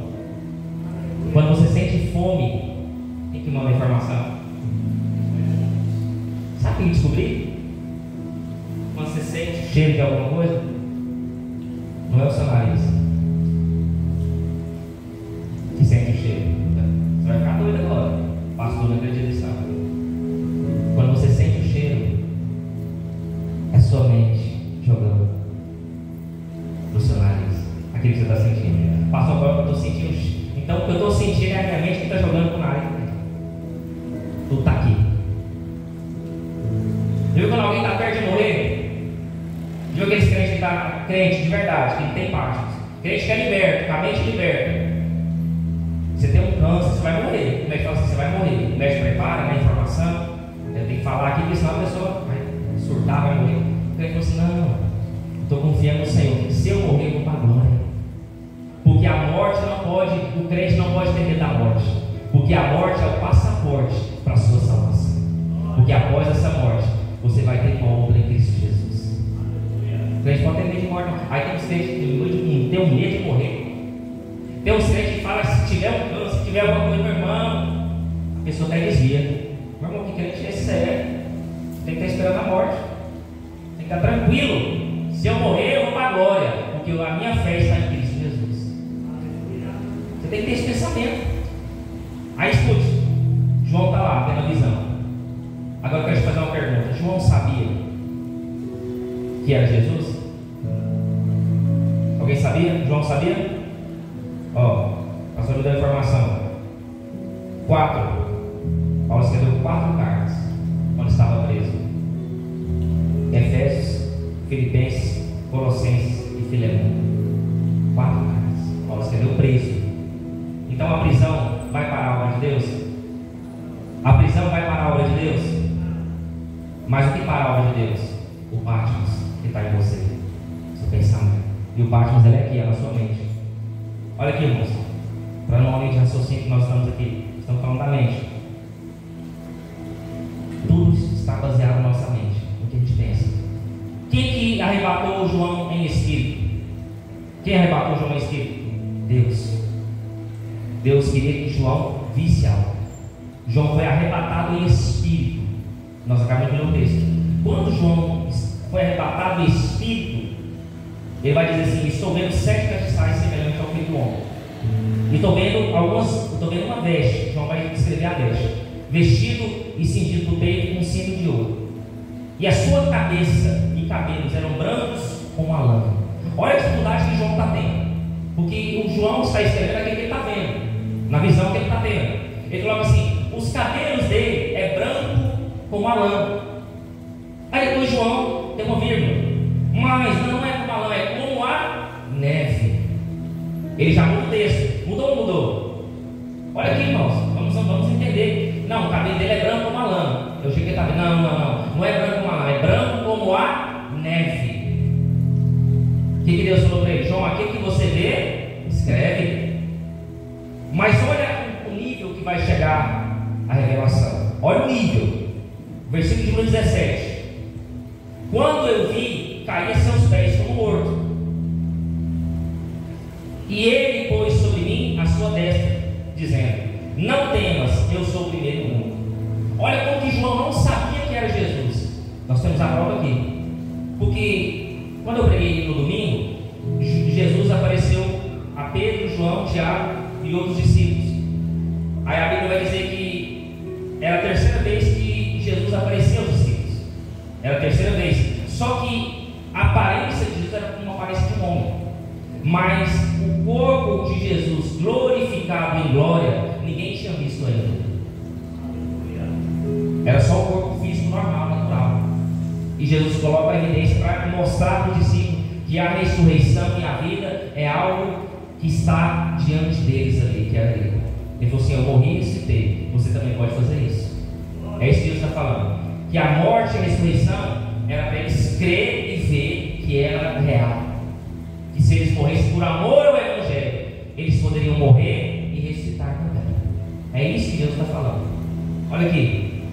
Quando você sente fome, tem que mandar informação. Sabe o que eu descobri? Quando você sente cheiro de alguma coisa, não é o seu nariz que sente o cheiro. Você vai ficar doido agora. Pastor, não acredita nisso. Quando você sente o cheiro, é sua mente jogando no seu nariz aquilo que você está sentindo. Pastor, agora eu estou sentindo o cheiro. Então o que eu estou sentindo é a minha mente que está jogando com o nariz. Tudo está aqui. Viu quando alguém está perto de morrer? Viu aqueles crentes que estão crente de verdade, que não tem Patmos? Crente que é liberto, com a mente liberta. Você tem um câncer, você vai morrer. O médico fala assim: você vai morrer. O médico prepara na informação. Eu tenho que falar aqui, porque senão a pessoa vai surtar, vai morrer. O crente falou assim: não, estou confiando no Senhor. Se eu morrer, eu vou para a glória. Porque a morte não pode, o crente não pode ter medo da morte. Porque a morte é o passaporte para a sua salvação. Porque após essa morte, você vai ter uma obra em Cristo Jesus. O crente pode ter medo de morte. Aí tem uns crentes que tem um medo de morrer. Tem uns crentes que falam: se tiver um câncer, se tiver alguma coisa, meu irmão, a pessoa até desvia. Meu irmão, que crente é sério? Tem que estar esperando a morte. Tem que estar tranquilo. Se eu morrer, eu vou para a glória. Porque a minha fé está em Cristo Jesus. Você tem que ter esse pensamento. Aí escute, João está lá, tendo a visão. Agora eu quero te fazer uma pergunta. João sabia que era Jesus? Alguém sabia? João sabia? Ó, pastor me deu a informação. 4. Paulo escreveu 4 cartas quando estava preso: Efésios, Filipenses, Colossenses e Filemão. 4 cartas. Paulo escreveu preso. Então a prisão vai parar a obra de Deus? A prisão vai parar a obra de Deus? Mas o que para a obra de Deus? O Patmos que está em você, seu pensamento. E o Patmos ele é aqui, é na sua mente. Olha aqui, irmãos, para normalmente raciocínio que nós estamos aqui, estamos falando da mente. Tudo está baseado na nossa mente, no que a gente pensa. Quem que arrebatou João em espírito? Quem arrebatou João em espírito? Deus. Deus queria que João visse algo. João foi arrebatado em espírito. Nós acabamos de ler o texto. Quando João foi arrebatado em espírito, ele vai dizer assim: estou vendo 7 castiçais semelhantes ao filho do homem. E estou vendo uma veste. João vai descrever a veste: vestido e cingido do peito com um cinto de ouro. E a sua cabeça e cabelos eram brancos como a lã. Olha a dificuldade que João está tendo. Porque o João está escrevendo aquilo que ele está vendo, na visão que ele está tendo. Ele coloca assim: os cabelos dele é branco como a lã. Aí depois João tem uma vírgula: mas não é como a lã, é como a neve. Ele já muda o texto. Mudou ou não mudou? Olha aqui, irmãos, vamos entender. Não, o cabelo dele é branco como a lã. Eu cheguei a estar vendo, não é branco como a lã, é branco como a neve. O que Deus falou para ele? João, aquilo que você vê, escreve. Mas olha o nível que vai chegar a revelação. Olha o nível. Versículo de número 17. Quando eu vi, caí a seus pés como morto. E ele pôs sobre mim a sua destra, dizendo: não temas, eu sou o primeiro do mundo. Olha como que João não sabia que era Jesus. Nós temos a prova aqui. Porque quando eu preguei no domingo, Jesus apareceu a Pedro, João, Tiago e outros discípulos. Aí a Bíblia vai dizer que era a terceira vez que Jesus apareceu aos discípulos. Era a terceira vez. Só que a aparência de Jesus era como a aparência de um homem. Mas o corpo de Jesus glorificado em glória, ninguém tinha visto ainda. Era só o corpo físico normal, natural. E Jesus coloca a evidência para mostrar para o discípulo que a ressurreição e a vida é algo que está diante deles ali, que é ele. Ele falou assim: eu morri e ressuscitei, você também pode fazer isso. É isso que Deus está falando. Que a morte e a ressurreição era para eles crer e ver que era real. Que se eles morressem por amor ao Evangelho, eles poderiam morrer e ressuscitar também. É isso que Deus está falando. Olha aqui.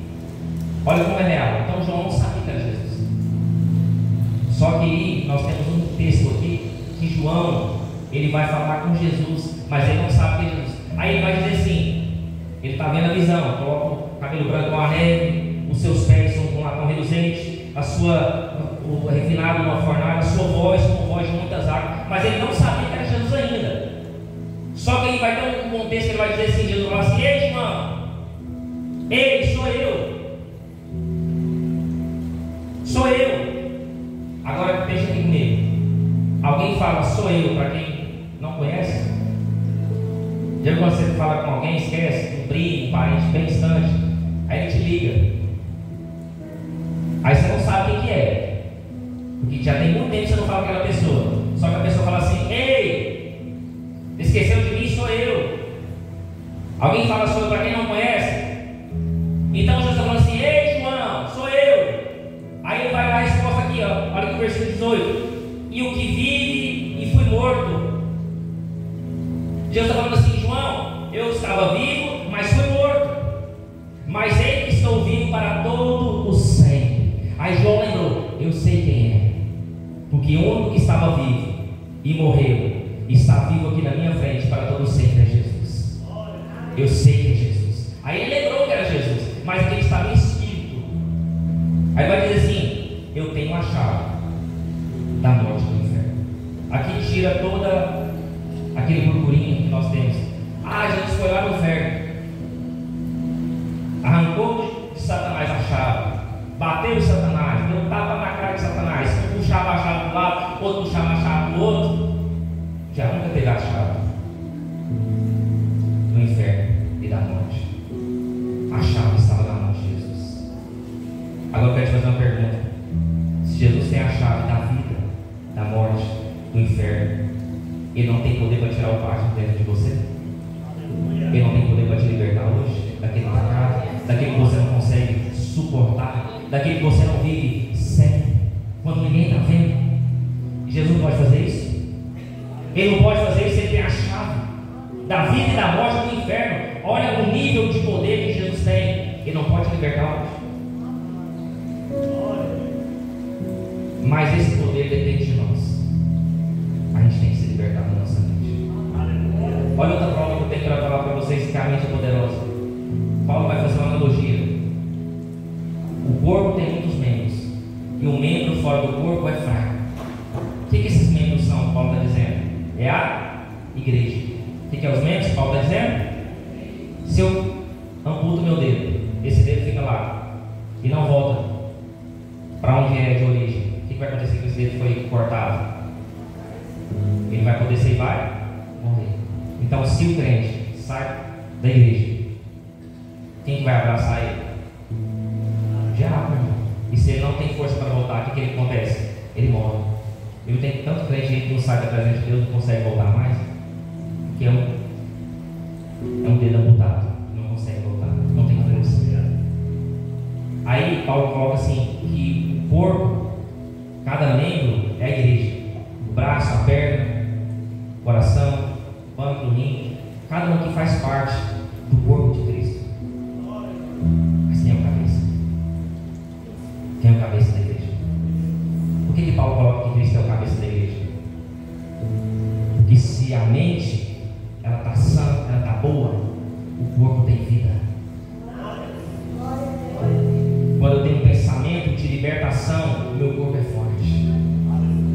Olha como é real. Então João não sabia que era Jesus. Só que nós temos um texto aqui que João, ele vai falar com Jesus, mas ele não sabe que é Jesus. Aí ele vai dizer assim: ele está vendo a visão, coloca o cabelo branco com a neve, os seus pés são com latão reluzente, o refinado numa fornalha, a sua voz como voz de muitas águas, mas ele não sabia que era Jesus ainda. Só que ele vai ter um contexto que ele vai dizer assim: Jesus vai falar assim: ei, João, ei, sou eu. Sou eu. Agora deixa aqui comigo. Alguém fala sou eu para quem não conhece? Já quando você fala com alguém, esquece, um primo, um parente bem distante, aí ele te liga. Aí você não sabe quem que é. Porque já tem muito tempo que você não fala com aquela pessoa. Só que a pessoa fala assim: ei, esqueceu de mim, sou eu. Alguém fala sou eu para quem não conhece. Então Jesus está falando assim: ei, João, sou eu. Aí ele vai dar a resposta aqui, ó. Olha aqui o versículo 18. E o que vive e fui morto. Jesus está falando assim: João, eu estava vivo, mas fui morto. Mas eis que estou vivo para todo o sempre. Aí João lembrou: eu sei quem é. Porque o único que estava vivo e morreu está vivo aqui na minha frente para todo o sempre, é Jesus. Eu sei que é Jesus. Aí ele lembrou que era Jesus, mas que ele estava em espírito. Aí vai dizer assim: eu tenho a chave da morte do inferno. Aqui tira toda aquele burburinho que nós temos. Jesus foi lá no inferno, arrancou de Satanás a chave, bateu em Satanás, deu um tapa na cara de Satanás, um puxava a chave do lado, outro puxava a chave do outro. Já nunca teve a chave do inferno e da morte. A chave estava na mão de Jesus. Agora eu quero te fazer uma pergunta: se Jesus tem a chave da vida, da morte, do inferno, Ele não tem poder para tirar o pacto dentro de você? Ele não tem poder para te libertar hoje daquele pecado, daquele que você não consegue suportar, daquele que você não vive sem, quando ninguém está vendo? Jesus não pode fazer isso? Ele não pode fazer isso. Ele tem a chave da vida e da morte do inferno. Olha o nível de poder que Jesus tem. Ele não pode libertar hoje. mas esse poder depende de nós. A gente tem que se libertar da nossa mente. Olha outra prova que eu tenho para falar para vocês, que a mente é poderosa. Paulo vai fazer uma analogia. O corpo tem muitos membros, e um membro fora do corpo é fraco. O que esses membros são? Paulo está dizendo, é a igreja. O que é os membros? Paulo está dizendo, se eu amputo meu dedo, esse dedo fica lá e não volta para onde é de origem, o que vai acontecer com esse dedo que foi cortado? Ele vai acontecer e vai morrer. Então, se o crente sai da igreja, quem que vai abraçar ele? O diabo, irmão. E se ele não tem força para voltar, o que ele acontece? Ele morre. Eu tenho tanto crente que não sai da presença de Deus, não consegue voltar mais, porque é um dedo amputado, não consegue voltar, não tem força. Aí Paulo coloca assim, que o corpo, cada membro é a igreja. O braço, a perna, o coração, o banco do rim, cada um que faz parte do corpo de Cristo. Mas quem é o cabeça? Quem é o cabeça da igreja? Por que Paulo coloca que Cristo é o cabeça da igreja? Porque se a mente ela está sã, ela está boa, o corpo tem vida. Quando eu tenho um pensamento de libertação, o meu corpo é forte.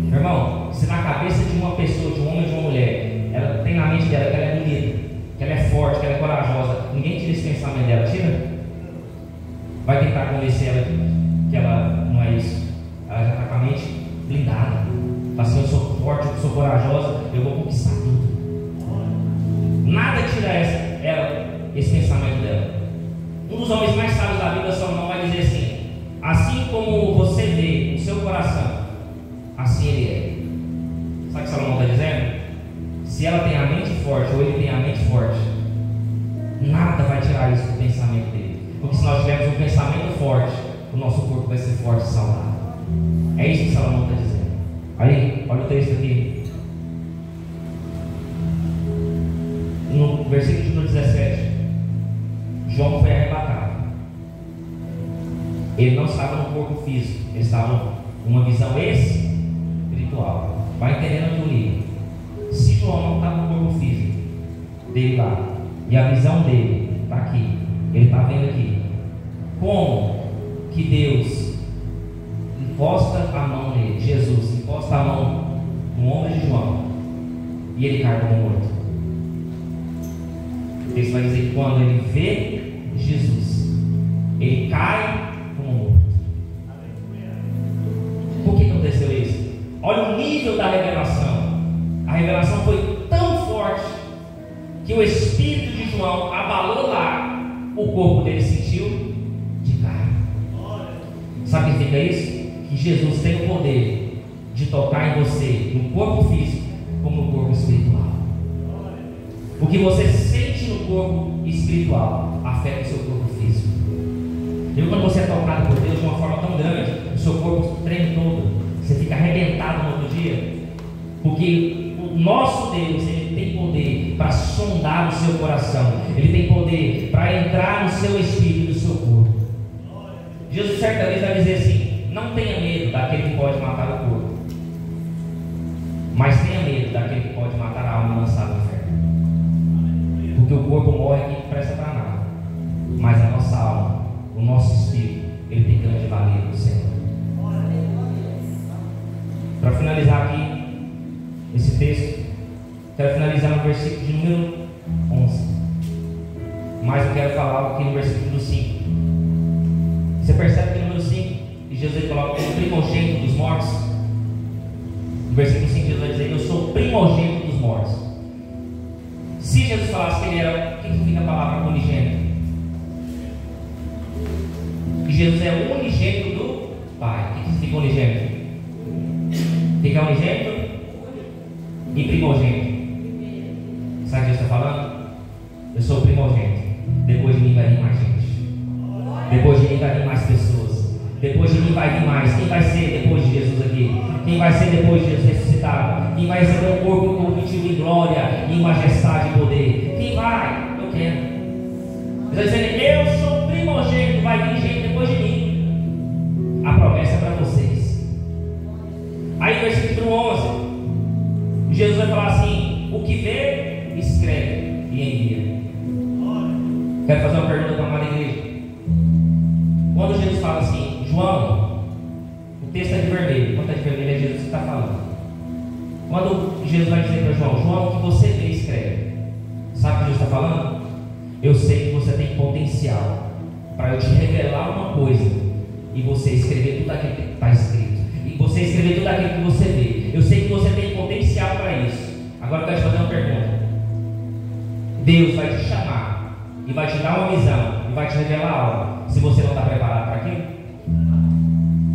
Meu irmão, se na cabeça de uma pessoa, de um homem ou de uma mulher, ela tem na mente dela que ela é bonita, que ela é forte, que ela é corajosa, ninguém tira esse pensamento dela, tira? Vai tentar convencer ela que ela não é isso. Ela já está com a mente blindada. Fala assim, eu sou forte, eu sou corajosa, eu vou conquistar tudo. Nada tira esse pensamento dela. Um dos homens mais sábios da Bíblia, Salomão, vai dizer assim como você vê o seu coração, assim ele é. Sabe o que Salomão está dizendo? Se ela tem a mente forte, ou ele tem a mente forte, nada vai tirar isso do pensamento dele. Porque se nós tivermos um pensamento forte, o nosso corpo vai ser forte e saudável. É isso que Salomão está dizendo. Aí, olha o texto aqui. No versículo número 17, João foi arrebatado. Ele não estava no corpo físico, ele estava numa visão espiritual. Vai entendendo aqui o livro. Se João não estava no corpo físico dele lá, e a visão dele está aqui, ele está vendo aqui, como que Deus encosta a mão nele, Jesus encosta a mão no ombro de João, e ele cai como morto. O texto vai dizer que quando ele vê Jesus, ele cai como morto. Por que aconteceu isso? Olha o nível da revelação. A revelação foi tão forte que o espírito de João abalou lá, o corpo dele sentiu de carne. Sabe o que significa isso? Que Jesus tem o poder de tocar em você, no corpo físico, como no corpo espiritual. O que você sente no corpo espiritual afeta o seu corpo físico. E quando você é tocado por Deus de uma forma tão grande, o seu corpo treme todo, você fica arrebentado no outro dia, porque o nosso Deus, ele tem poder para sondar o seu coração, ele tem poder para entrar no seu espírito e no seu corpo. Jesus certa vez vai dizer assim: não tenha medo daquele que pode matar o corpo, mas tenha medo daquele que pode matar a alma e lançar no inferno. Porque o corpo morre e não presta para nada, mas a nossa alma, o nosso espírito, ele tem grande valia no Senhor. Para finalizar aqui esse texto, quero finalizar no versículo de número 11, mas eu quero falar aqui no versículo 5. Você percebe que no número 5, que Jesus coloca como primogênito dos mortos. No versículo 5, Jesus vai dizer: eu sou o primogênito dos mortos. Se Jesus falasse que ele era, o que significa a palavra unigênito? Que Jesus é o unigênito do Pai. O que significa unigênito? O que é unigênito? E primogênito. Sabe o que Jesus está falando? Eu sou o primogênito. Depois de mim vai vir mais gente. Depois de mim vai vir mais pessoas. Depois de mim vai vir mais. Quem vai ser depois de Jesus aqui? Quem vai ser depois de Jesus ressuscitado? Quem vai receber um corpo corruptível em glória, em majestade e poder? Quem vai? Eu quero. Ele está dizendo: eu sou primogênito. Vai vir gente depois de mim. A promessa é para vocês. Aí versículo 11, Jesus vai falar assim: o que vê, escreve e envia. Quero fazer uma pergunta para a amada igreja. Quando Jesus fala assim, João, o texto é de vermelho, quando é de vermelho é Jesus que está falando. Quando Jesus vai dizer para João, João, o que você vê, escreve. Sabe o que Jesus está falando? Eu sei que você tem potencial para eu te revelar uma coisa e você escrever tudo aquilo que está escrito, e você escrever tudo aquilo que você vê. Eu sei que você tem potencial para isso. Agora eu quero te fazer uma pergunta. Deus vai te chamar e vai te dar uma visão e vai te revelar algo, se você não está preparado para aquilo?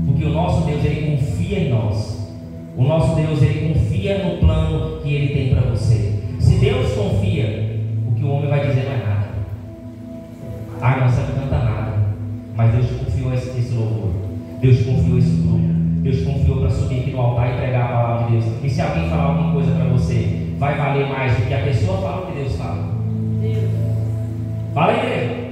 Porque o nosso Deus, Ele confia em nós. O nosso Deus, Ele confia no plano que Ele tem para você. Se Deus confia, o que o homem vai dizer não é nada. Ah, não, você não canta nada. Mas Deus te confiou esse louvor. Deus te confiou esse grupo. Deus te confiou para subir aqui no altar e pregar a palavra de Deus. E se alguém falar alguma coisa para você, vai valer mais do que a pessoa fala o que Deus fala? Deus. Fala aí, igreja.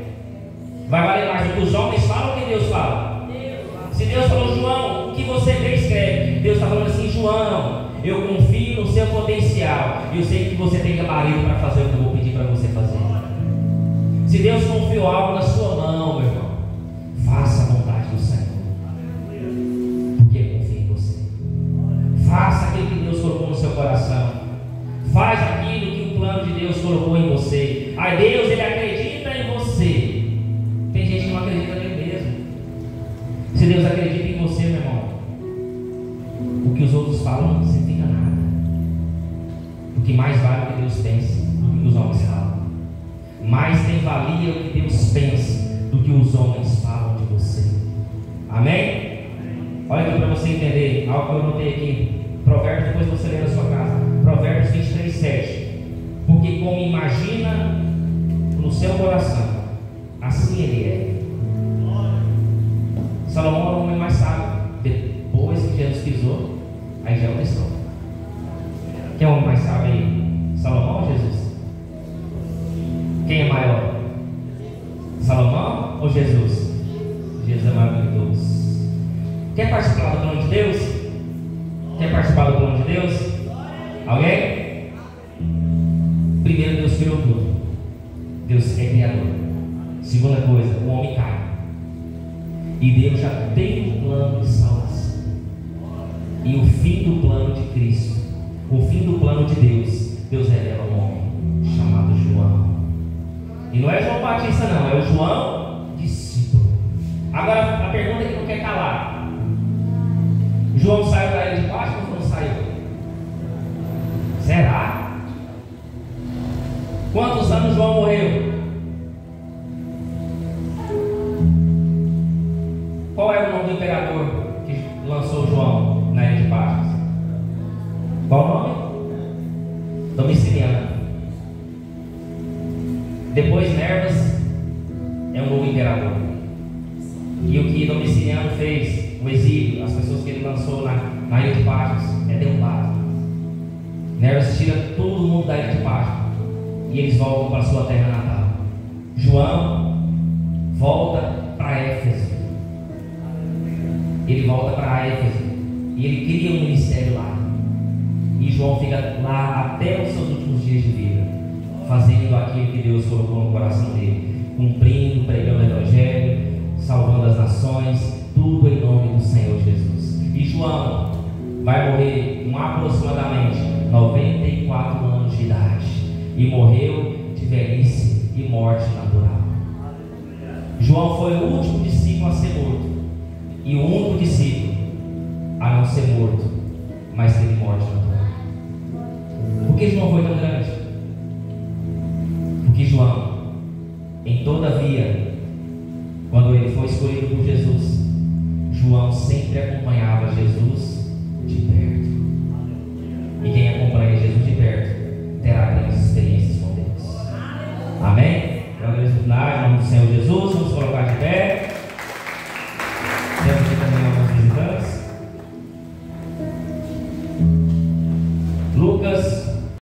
Vai valer mais do que os homens falam o que Deus fala? Deus. Se Deus falou, João, o que você vê, escreve. Deus está falando assim, João, eu confio no seu potencial. E eu sei que você tem gabarito para fazer o que eu vou pedir para você fazer. Se Deus confiou algo na sua mão, meu irmão, faça a vontade do Senhor. Porque Ele confia em você. Faça aquilo que Deus colocou no seu coração. Faz aquilo que o plano de Deus colocou em você. Aí Deus, Ele acredita em você. Tem gente que não acredita nele mesmo. Se Deus acredita em você, meu irmão, o que os outros falam não significa nada. O que mais vale é o que Deus pensa do que os homens falam. Mais tem valia o que Deus pensa do que os homens falam de você. Amém? Olha aqui para você entender algo que eu notei aqui. Provérbios, depois você lê na sua casa. Provérbios 23, 7. Porque como imagina no seu coração, assim ele é. Salomão era o homem mais sábio. Depois que Jesus pisou, aí já é outra história. Quem é o homem mais sábio aí? Salomão ou Jesus? Quem é maior? Salomão ou Jesus? Jesus é maior que todos. Quer participar do plano de Deus? Quer participar do plano de Deus? Alguém? Primeiro, Deus criou tudo. Deus é criador. Segunda coisa, o homem cai. E Deus já tem um plano de salvação. E o fim do plano de Cristo, o fim do plano de Deus, Deus revela um homem chamado João. E não é João Batista não, é o João discípulo. Agora a pergunta é que não quer calar. João saiu da ilha de Páscoa ou não saiu? Será? Quantos anos João morreu? Qual é o nome do imperador que lançou João na ilha de Páscoa? Qual o nome? Domiciano. Depois Nervas é um novo imperador. E o que Domiciano fez, o exílio, as pessoas que ele lançou na ilha de Páscoa, é derrubado. Nervas tira todo mundo da ilha de Páscoa e eles voltam para a sua terra natal. João volta para Éfeso. Ele volta para Éfeso e ele cria um ministério lá. E João fica lá até os seus últimos dias de vida, fazendo aquilo que Deus colocou no coração dele, cumprindo, pregando o Evangelho, salvando as nações, tudo em nome do Senhor Jesus. E João vai morrer com aproximadamente 94 anos de idade, e morreu de velhice e morte natural. João foi o último discípulo a ser morto, e o único discípulo a não ser morto, mas teve morte natural. Por que João foi tão grande? Porque João, em todavia, quando ele foi escolhido por Jesus, João sempre acompanhava Jesus de perto. E quem acompanha Jesus de perto terá grandes experiências com Deus. Amém? Glória a Deus, em nome do Senhor Jesus. Vamos colocar de pé. Temos aqui também alguns visitantes. Lucas